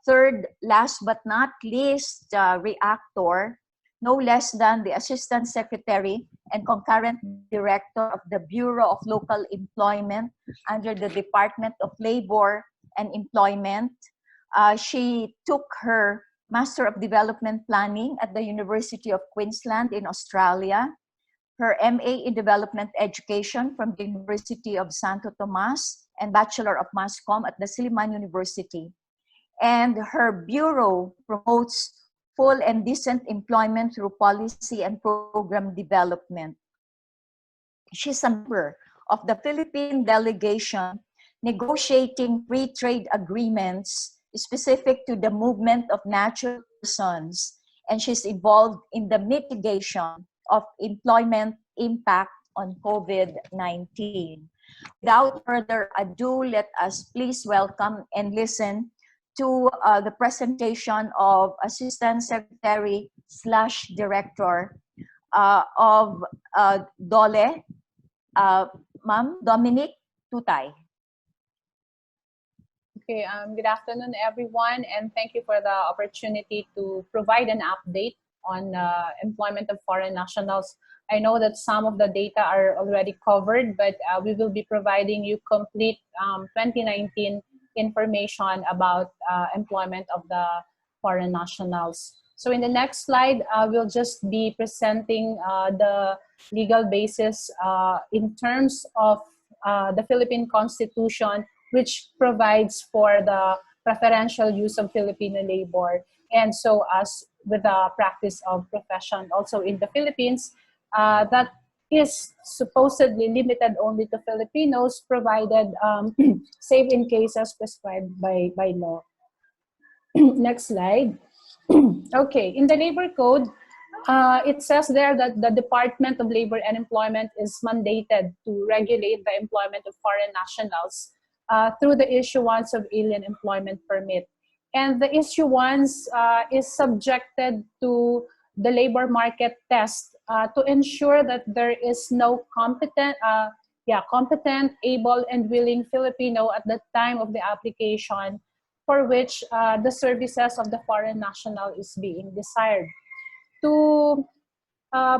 third, last but not least, reactor, no less than the Assistant Secretary and Concurrent Director of the Bureau of Local Employment under the Department of Labor and Employment. She took her Master of Development Planning at the University of Queensland in Australia, her MA in Development Education from the University of Santo Tomas, and Bachelor of Mass Comm at the Silliman University. And her bureau promotes full and decent employment through policy and program development. She's a member of the Philippine delegation negotiating free trade agreements specific to the movement of natural persons, and she's involved in the mitigation of employment impact on COVID-19. Without further ado, let us please welcome and listen to the presentation of Assistant Secretary / Director of DOLE, Ma'am Dominique Tutay. Okay, good afternoon, everyone, and thank you for the opportunity to provide an update on employment of foreign nationals. I know that some of the data are already covered, but we will be providing you complete 2019 information about employment of the foreign nationals. So in the next slide, we'll just be presenting the legal basis in terms of the Philippine Constitution, which provides for the preferential use of Filipino labor, and so as with the practice of profession also in the Philippines, that is supposedly limited only to Filipinos, provided save in cases prescribed by law. Next slide. Okay, in the labor code, it says there that the Department of Labor and Employment is mandated to regulate the employment of foreign nationals through the issuance of alien employment permit. And the issuance is subjected to the labor market test to ensure that there is no competent, able, and willing Filipino at the time of the application for which the services of the foreign national is being desired. To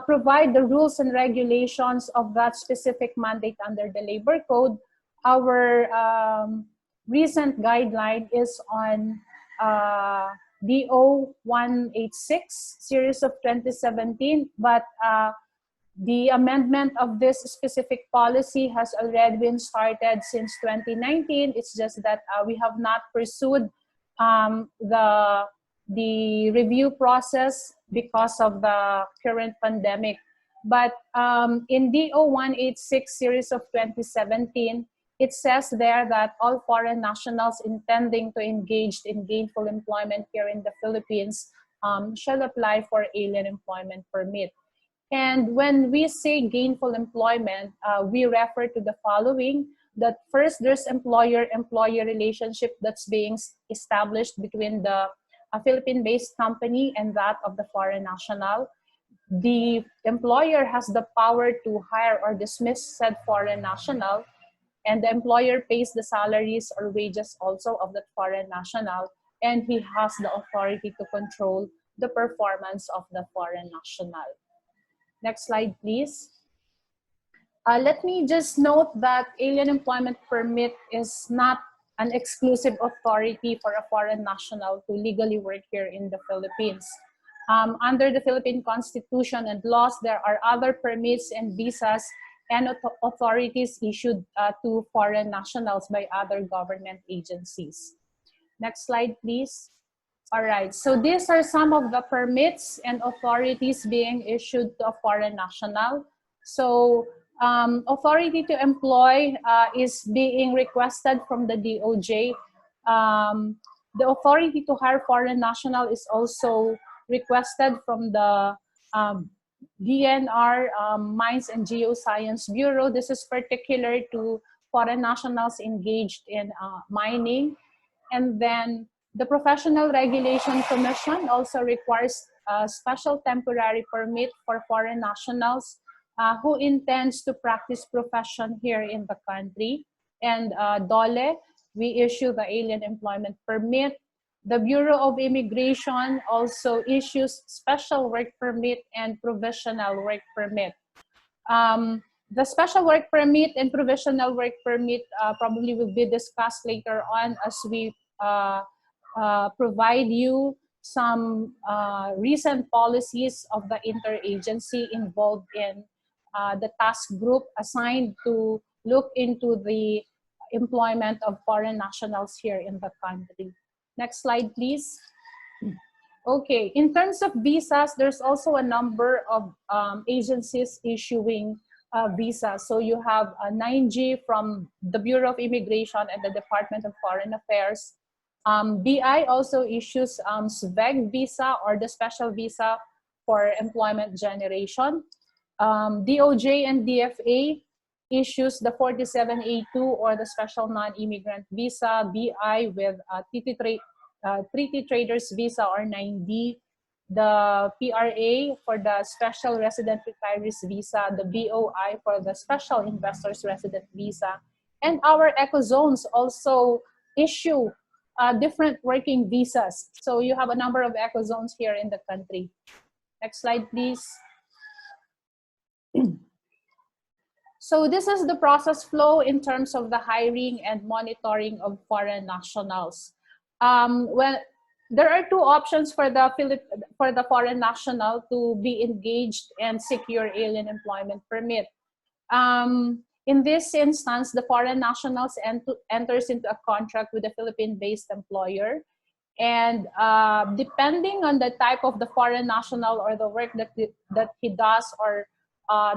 provide the rules and regulations of that specific mandate under the labor code, our recent guideline is on DO 186 series of 2017, but the amendment of this specific policy has already been started since 2019. It's just that we have not pursued the review process because of the current pandemic. But in DO 186 series of 2017, it says there that all foreign nationals intending to engage in gainful employment here in the Philippines shall apply for alien employment permit. And when we say gainful employment, we refer to the following: that first, there's employer-employee relationship that's being established between the Philippine-based company and that of the foreign national. The employer has the power to hire or dismiss said foreign national, and the employer pays the salaries or wages also of that foreign national, and he has the authority to control the performance of the foreign national. Next slide, please. Let me just note that alien employment permit is not an exclusive authority for a foreign national to legally work here in the Philippines. Under the Philippine Constitution and laws, there are other permits and visas and authorities issued to foreign nationals by other government agencies. Next slide, please. All right, so these are some of the permits and authorities being issued to a foreign national. So authority to employ is being requested from the DOJ. The authority to hire foreign national is also requested from the DNR, Mines and Geoscience Bureau. This is particular to foreign nationals engaged in mining. And then the Professional Regulation Commission also requires a special temporary permit for foreign nationals who intends to practice profession here in the country. And DOLE, we issue the alien employment permit. The Bureau of Immigration also issues special work permit and provisional work permit. The special work permit and provisional work permit probably will be discussed later on as we provide you some recent policies of the interagency involved in the task group assigned to look into the employment of foreign nationals here in the country. Next slide, please. Okay, in terms of visas, there's also a number of agencies issuing visas. So you have 9G from the Bureau of Immigration and the Department of Foreign Affairs. BI also issues SVEG visa, or the special visa for employment generation. DOJ and DFA issues the 47A2 or the special non-immigrant visa. BI with treaty traders visa or 9D. The PRA for the special resident retirees visa. The BOI for the special investors resident visa. And our eco zones also issue different working visas. So you have a number of ecozones here in the country. Next slide, please. So this is the process flow in terms of the hiring and monitoring of foreign nationals. Well, there are two options for the foreign national to be engaged and secure alien employment permit. In this instance, the foreign nationals enters into a contract with a Philippine-based employer, and depending on the type of the foreign national or the work that he does, or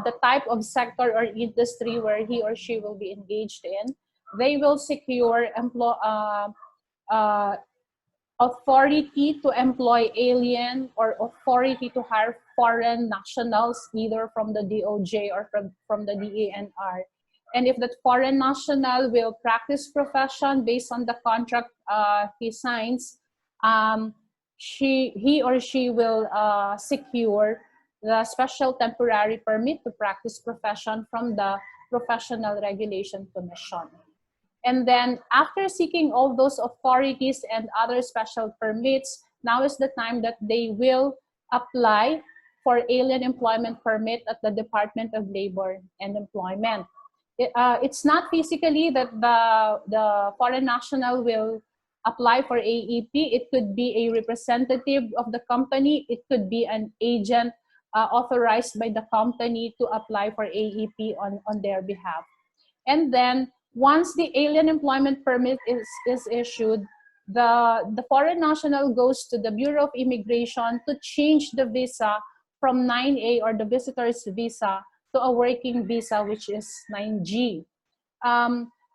the type of sector or industry where he or she will be engaged in, they will secure authority to employ alien or authority to hire foreign nationals, either from the DOJ or from the DANR. And if that foreign national will practice profession based on the contract he signs, he or she will secure the special temporary permit to practice profession from the Professional Regulation Commission. And then after seeking all those authorities and other special permits, now is the time that they will apply for alien employment permit at the Department of Labor and Employment. It's not physically that the foreign national will apply for AEP. It could be a representative of the company. It could be an agent authorized by the company to apply for AEP on their behalf. And then once the alien employment permit is issued, the foreign national goes to the Bureau of Immigration to change the visa from 9A, or the visitor's visa, to a working visa, which is 9G.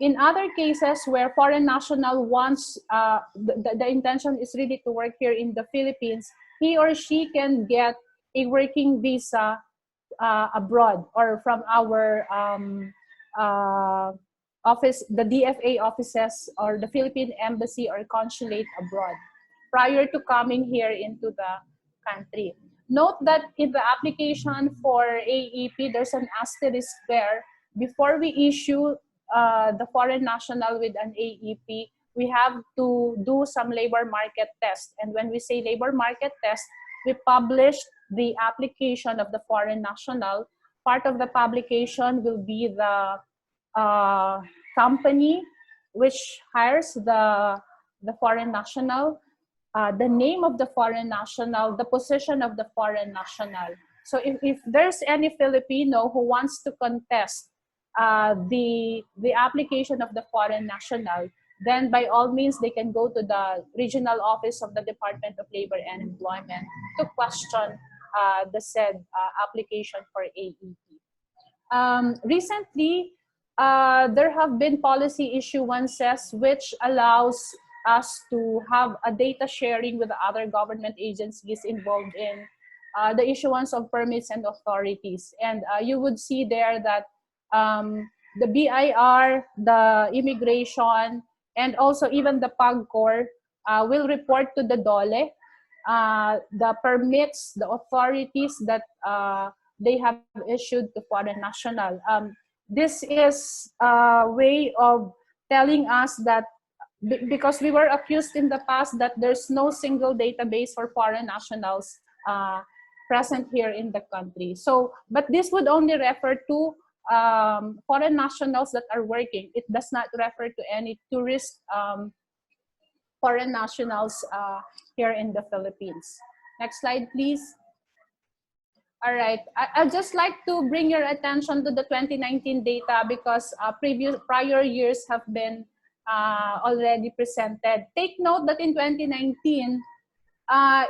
In other cases where foreign national wants, the intention is really to work here in the Philippines, he or she can get a working visa abroad, or from our office, the DFA offices, or the Philippine Embassy or Consulate abroad, prior to coming here into the country. Note that in the application for AEP, there's an asterisk there. Before we issue the foreign national with an AEP, we have to do some labor market test. And when we say labor market test, we publish the application of the foreign national. Part of the publication will be the company which hires the foreign national, the name of the foreign national, the position of the foreign national. So if there's any Filipino who wants to contest the application of the foreign national, then by all means they can go to the regional office of the Department of Labor and Employment to question the said application for AEP. Recently, there have been policy issuances which allows us to have a data sharing with other government agencies involved in the issuance of permits and authorities. And you would see there that the BIR, the immigration, and also even the PAGCOR will report to the DOLE the permits, the authorities that they have issued to foreign national. This is a way of telling us that, because we were accused in the past that there's no single database for foreign nationals present here in the country. So, but this would only refer to foreign nationals that are working. It does not refer to any tourist foreign nationals here in the Philippines. Next slide, please. All right, I'd just like to bring your attention to the 2019 data, because prior years have been already presented. Take note that in 2019,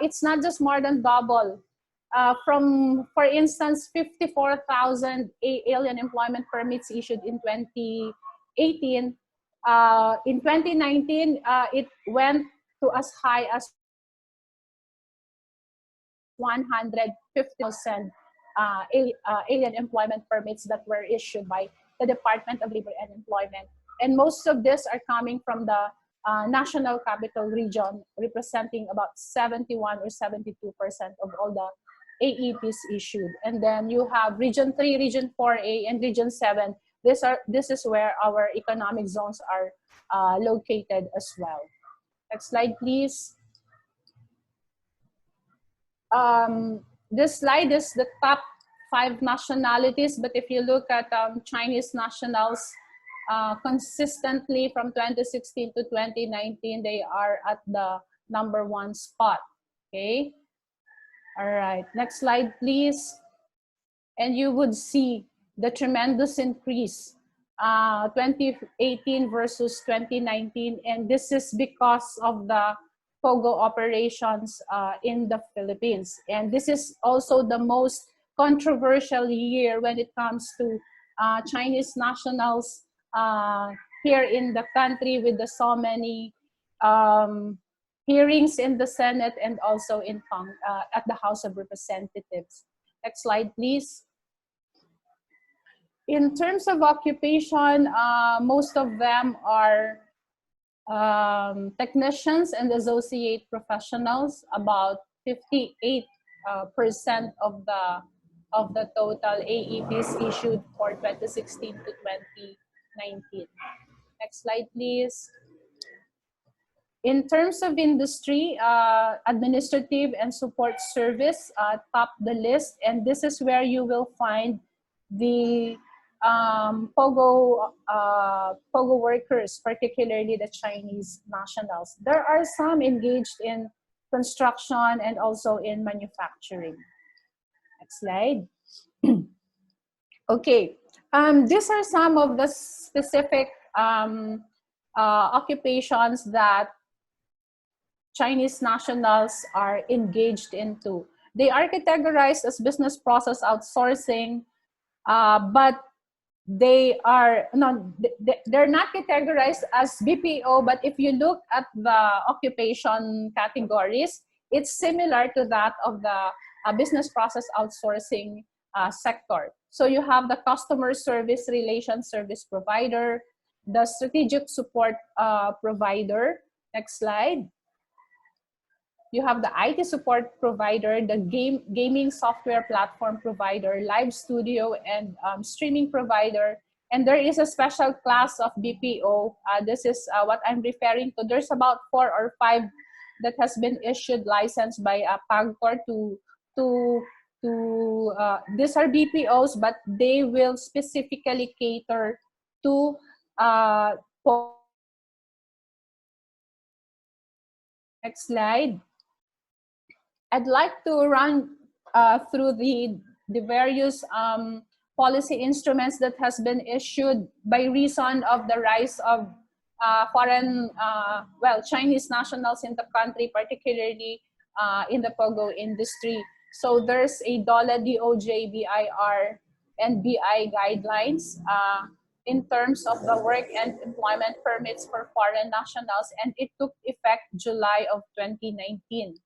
it's not just more than double. From, for instance, 54,000 alien employment permits issued in 2018. In 2019, it went to as high as 150,000 alien employment permits that were issued by the Department of Labor and Employment. And most of this are coming from the National Capital Region, representing about 71 or 72% of all the AEPs issued. And then you have Region 3, Region 4A, and Region 7. This is where our economic zones located as well. Next slide, please. This slide is the top 5 nationalities, but if you look at Chinese nationals, consistently from 2016 to 2019, they are at the #1 spot. Okay. All right. Next slide, please. And you would see the tremendous increase, 2018 versus 2019, and this is because of the POGO operations in the Philippines. And this is also the most controversial year when it comes to Chinese nationals here in the country, with the so many hearings in the Senate and also in at the House of Representatives. Next slide, please. In terms of occupation, most of them are technicians and associate professionals. About 58% of the total AEPs issued for 2016 to 2019. Next slide, please. In terms of industry, administrative and support service top the list, and this is where you will find the POGO workers, particularly the Chinese nationals. There are some engaged in construction and also in manufacturing. Next slide. Okay, these are some of the specific occupations that Chinese nationals are engaged into. They are categorized as business process outsourcing, but they're not categorized as BPO, but if you look at the occupation categories, it's similar to that of the business process outsourcing sector. So you have the customer service relations service provider, the strategic support provider. Next slide. You have the IT support provider, the gaming software platform provider, live studio and streaming provider. And there is a special class of BPO. This is what I'm referring to. There's about 4 or 5 that has been issued license by PAGCOR these are BPOs, but they will specifically cater to next slide. I'd like to run through the various policy instruments that has been issued by reason of the rise of Chinese nationals in the country, particularly in the POGO industry. So there's a DOLA-DOJ, BIR, and BI guidelines in terms of the work and employment permits for foreign nationals, and it took effect July of 2019.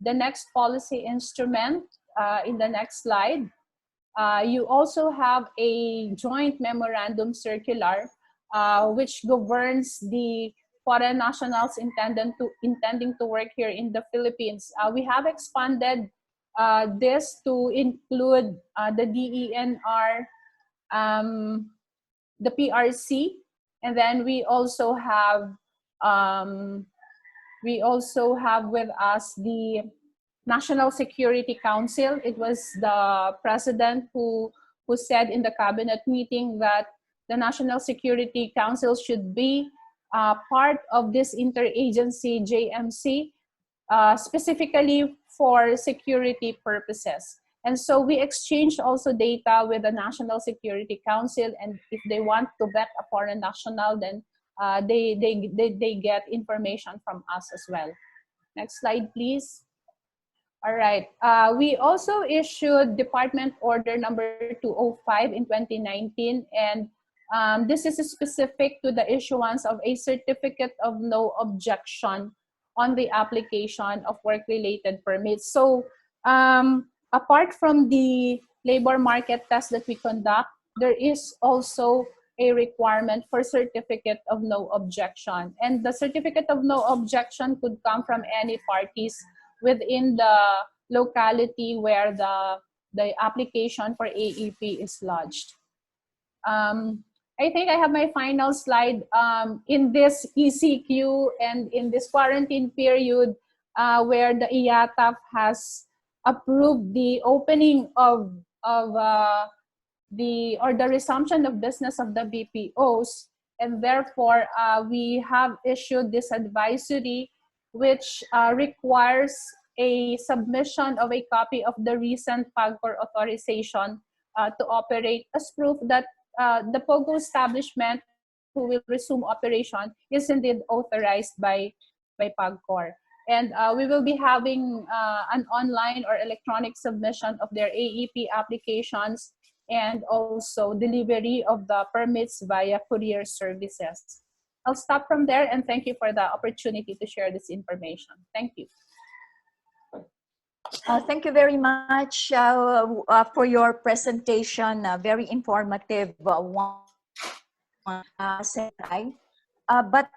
The next policy instrument in the next slide, you also have a joint memorandum circular which governs the foreign nationals intending to work here in the Philippines. We have expanded this to include the DENR, the PRC, and then we also have with us the National Security Council. It was the president who said in the cabinet meeting that the National Security Council should be part of this interagency JMC, specifically for security purposes. And so we exchange also data with the National Security Council, and if they want to vet a foreign national, then they get information from us as well. Next slide, please. All right. We also issued Department Order number 205 in 2019, and this is specific to the issuance of a certificate of no objection on the application of work-related permits. So apart from the labor market test that we conduct, there is also a requirement for certificate of no objection. And the certificate of no objection could come from any parties within the locality where the application for AEP is lodged. I think I have my final slide. In this ECQ and in this quarantine period, where the IATF has approved the opening of the resumption of business of the BPOs, and therefore we have issued this advisory, which requires a submission of a copy of the recent PAGCOR authorization to operate as proof that the POGO establishment who will resume operation is indeed authorized by PAGCOR. And we will be having an online or electronic submission of their AEP applications and also delivery of the permits via courier services. I'll stop from there and thank you for the opportunity to share this information. Thank you. Thank you very much for your presentation. Very informative one. Senai. But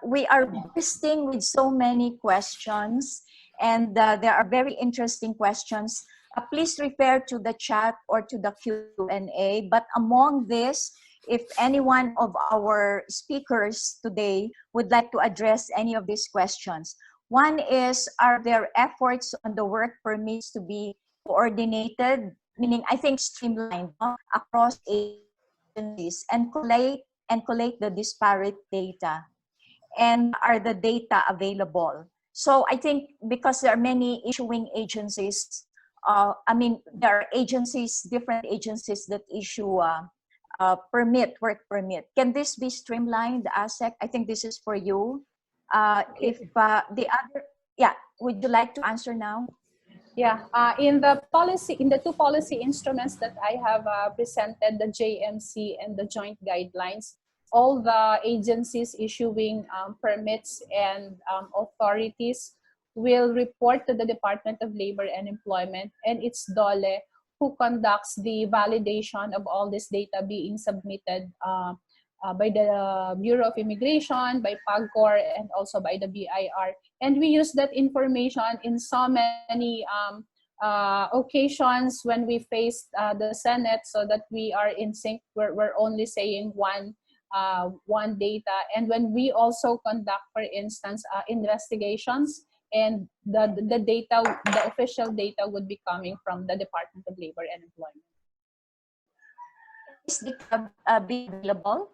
we are bursting with so many questions, and there are very interesting questions. Please refer to the chat or to the Q&A. But among this, if any one of our speakers today would like to address any of these questions. One is, are there efforts on the work permits to be coordinated, meaning I think streamlined across agencies and collate the disparate data? And are the data available? So I think because there are many issuing agencies, I mean, there are agencies, different agencies that issue work permit. Can this be streamlined, ASEC? I think this is for you. If the other, yeah, would you like to answer now? Yeah, in the two policy instruments that I have presented, the JMC and the joint guidelines, all the agencies issuing permits and authorities will report to the Department of Labor and Employment, and it's DOLE who conducts the validation of all this data being submitted by the Bureau of Immigration, by PAGCOR, and also by the BIR. And we use that information in so many occasions when we face the Senate, so that we are in sync. We're only saying one data. And when we also conduct, for instance, investigations, and the data, the official data would be coming from the Department of Labor and Employment. Is data be available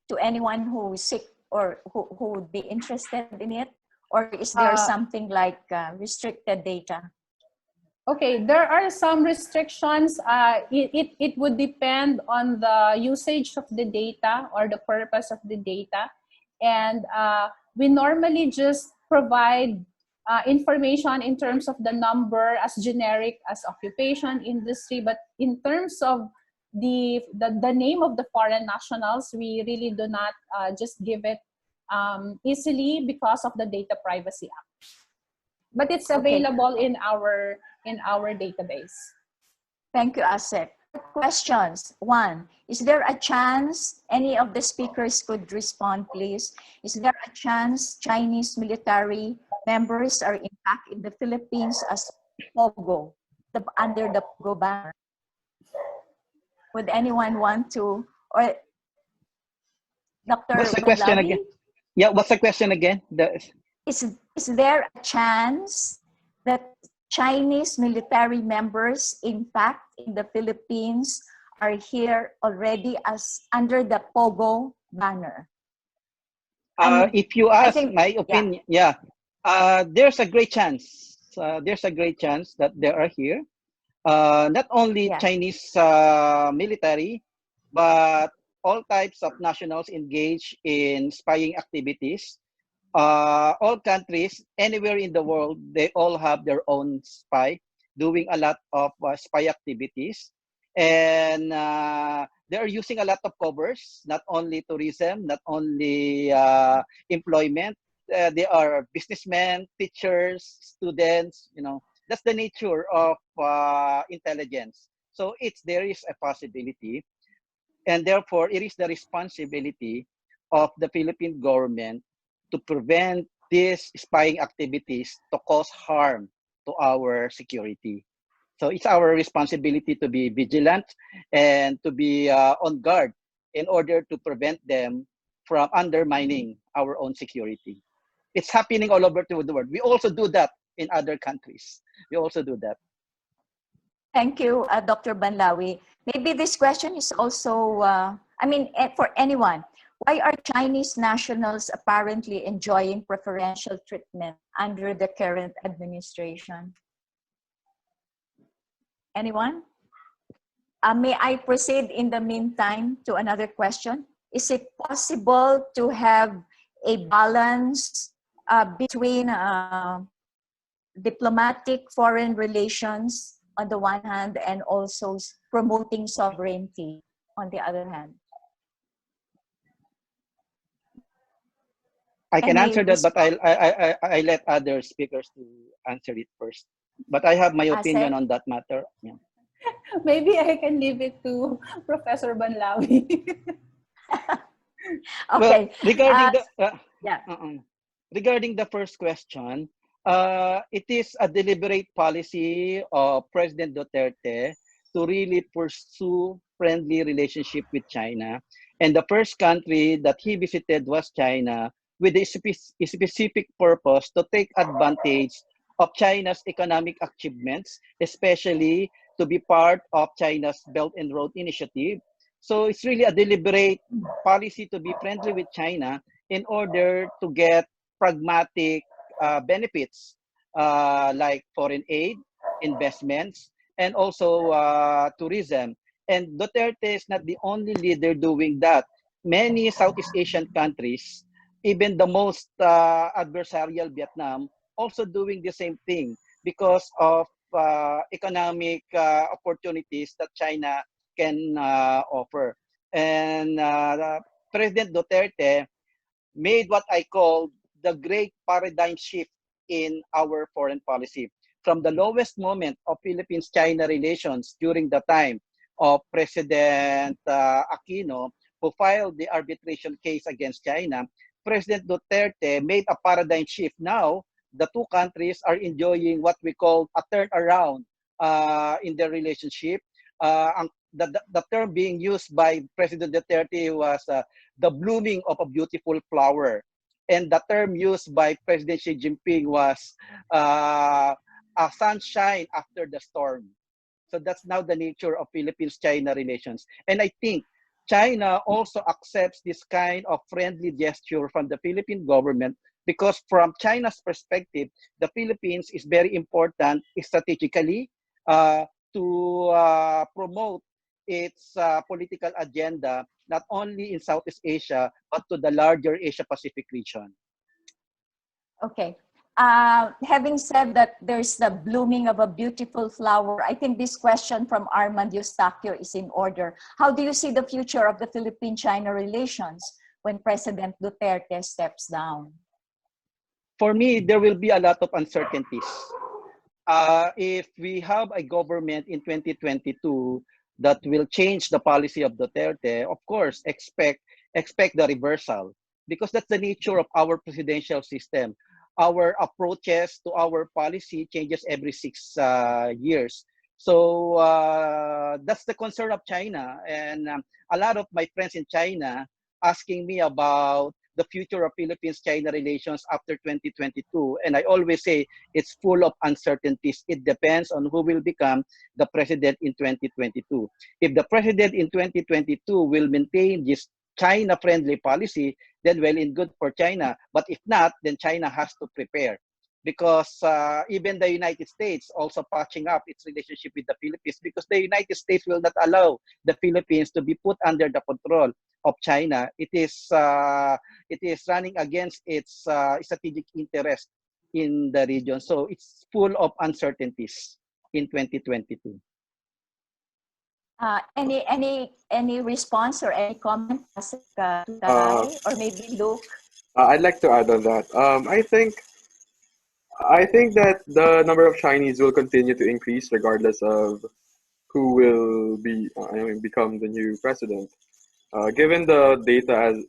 to anyone who is sick or who would be interested in it? Or is there something like restricted data? Okay, there are some restrictions. It would depend on the usage of the data or the purpose of the data. And we normally just provide information in terms of the number as generic as occupation, industry, but in terms of the name of the foreign nationals, we really do not just give it easily because of the Data Privacy Act. But it's available in our database. Thank you, ASEC. Questions. One, is there a chance, any of the speakers could respond, please? Is there a chance Chinese military members are in fact in the Philippines as POGO, under the POGO banner? Would anyone want to, or Dr. What's the question Madlavi? again? Yeah, what's the question again? Is there a chance that Chinese military members, in fact, in the Philippines, are here already as under the POGO banner? If you ask my yeah. opinion, there's a great chance. There's a great chance that they are here. Not only Chinese military, but all types of nationals engaged in spying activities. All countries, anywhere in the world, they all have their own spy doing a lot of spy activities. And they're using a lot of covers, not only tourism, not only employment. They are businessmen, teachers, students, you know. That's the nature of intelligence. So there is a possibility. And therefore, it is the responsibility of the Philippine government to prevent these spying activities to cause harm to our security. So it's our responsibility to be vigilant and to be on guard in order to prevent them from undermining our own security. It's happening all over the world. We also do that in other countries. We also do that. Thank you, Dr. Banlawi. Maybe this question is also, for anyone. Why are Chinese nationals apparently enjoying preferential treatment under the current administration? Anyone? May I proceed in the meantime to another question? Is it possible to have a balance between diplomatic foreign relations on the one hand and also promoting sovereignty on the other hand? I can Any answer that, but I let other speakers to answer it first. But I have my opinion Sir? on that matter. Yeah. Maybe I can leave it to Professor Banlawi. Okay. Well, regarding yeah. regarding the first question, it is a deliberate policy of President Duterte to really pursue friendly relationship with China. And the first country that he visited was China with a specific purpose to take advantage of China's economic achievements, especially to be part of China's Belt and Road Initiative. So it's really a deliberate policy to be friendly with China in order to get pragmatic benefits like foreign aid, investments, and also tourism. And Duterte is not the only leader doing that. Many Southeast Asian countries, even the most adversarial Vietnam, also doing the same thing because of economic opportunities that China can offer. And President Duterte made what I call the great paradigm shift in our foreign policy. From the lowest moment of Philippines-China relations during the time of President Aquino, who filed the arbitration case against China, President Duterte made a paradigm shift. Now, the two countries are enjoying what we call a turnaround in their relationship. The term being used by President Duterte was the blooming of a beautiful flower. And the term used by President Xi Jinping was a sunshine after the storm. So that's now the nature of Philippines-China relations. And I think China also accepts this kind of friendly gesture from the Philippine government because from China's perspective, the Philippines is very important strategically to promote its political agenda, not only in Southeast Asia, but to the larger Asia-Pacific region. Okay. Having said that there's the blooming of a beautiful flower, I think this question from Armand Eustaquio is in order. How do you see the future of the Philippine-China relations when President Duterte steps down? For me, there will be a lot of uncertainties. If we have a government in 2022 that will change the policy of Duterte, of course, expect the reversal because that's the nature of our presidential system. Our approaches to our policy changes every 6 years. So that's the concern of China. And a lot of my friends in China asking me about the future of Philippines-China relations after 2022. And I always say it's full of uncertainties. It depends on who will become the president in 2022. If the president in 2022 will maintain this China-friendly policy, then well and good for China. But if not, then China has to prepare. Because even the United States also patching up its relationship with the Philippines because the United States will not allow the Philippines to be put under the control of China. It is running against its strategic interest in the region. So it's full of uncertainties in 2022. Any response or any comment, or maybe Luke? I'd like to add on that. I think that the number of Chinese will continue to increase regardless of who will become the new president. Given the data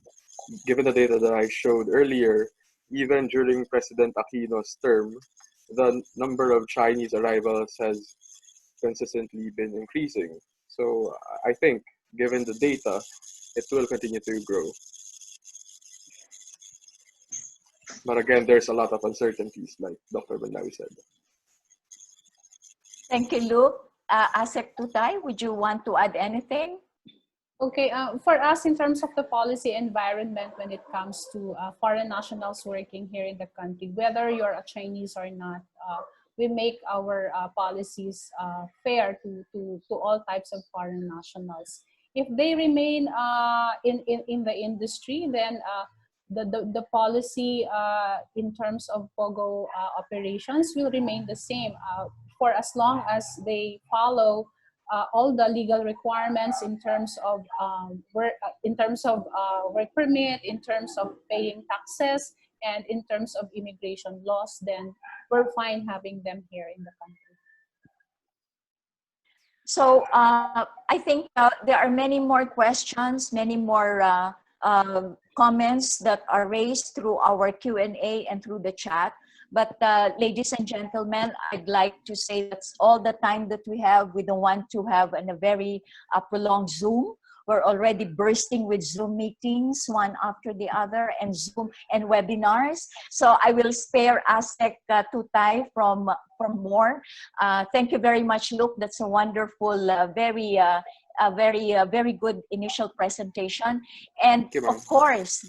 that I showed earlier, even during President Aquino's term, the number of Chinese arrivals has consistently been increasing. So I think, given the data, it will continue to grow. But again, there's a lot of uncertainties, like Dr. Banlawi said. Thank you, Luke. Asek Tutay, would you want to add anything? Okay, for us in terms of the policy environment when it comes to foreign nationals working here in the country, whether you're a Chinese or not, we make our policies fair to all types of foreign nationals. If they remain in the industry, then the policy in terms of POGO operations will remain the same for as long as they follow all the legal requirements in terms of work permit, in terms of paying taxes, and in terms of immigration laws, then we're fine having them here in the country. So I think there are many more questions, many more comments that are raised through our Q&A and through the chat. But ladies and gentlemen, I'd like to say that's all the time that we have. We don't want to have a very prolonged Zoom. We're already bursting with Zoom meetings, one after the other, and Zoom and webinars. So I will spare Asek Tutay from more. Thank you very much, Luke. That's a wonderful, very good initial presentation. And of course,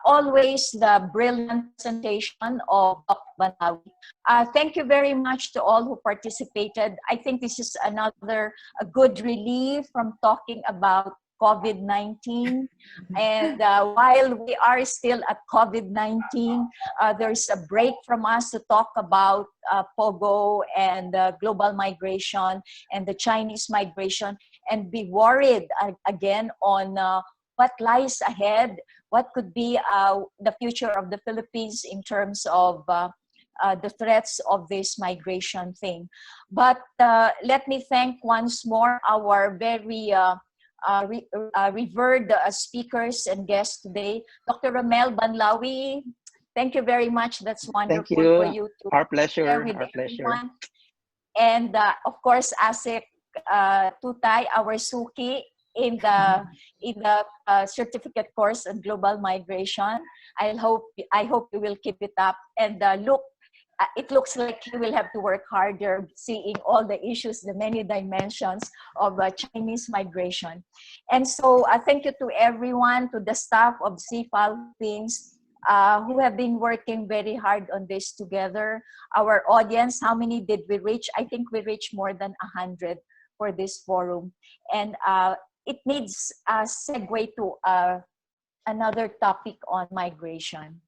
always the brilliant presentation of Dr. Banlawi. Thank you very much to all who participated. I think this is a good relief from talking about COVID-19. And while we are still at COVID-19, there's a break from us to talk about POGO and global migration and the Chinese migration, and be worried again on what lies ahead, what could be the future of the Philippines in terms of the threats of this migration thing. But let me thank once more our very revered speakers and guests today. Dr. Romel Banlawi, thank you very much. That's wonderful for you to Our pleasure. share with Our pleasure. everyone. And of course, Asek Tutay, our Suki in the certificate course on global migration. I hope you will keep it up. And look, it looks like you will have to work harder seeing all the issues, the many dimensions of Chinese migration. And so thank you to everyone, to the staff of CFAL Philippines who have been working very hard on this together. Our audience, how many did we reach? I think we reached more than 100 for this forum. And it needs a segue to another topic on migration.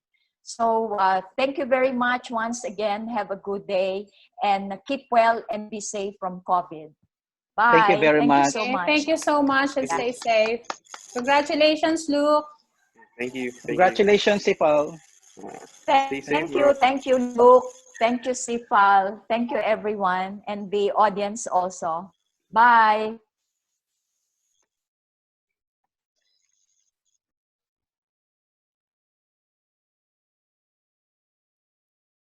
So thank you very much once again. Have a good day and keep well and be safe from COVID. Bye. Thank you very much. So much. Thank you so much and stay safe. Congratulations, Luke. Thank you. Congratulations, Sipal. Thank you, Luke. Thank you, Sifal. Thank you, everyone, and the audience also. Bye.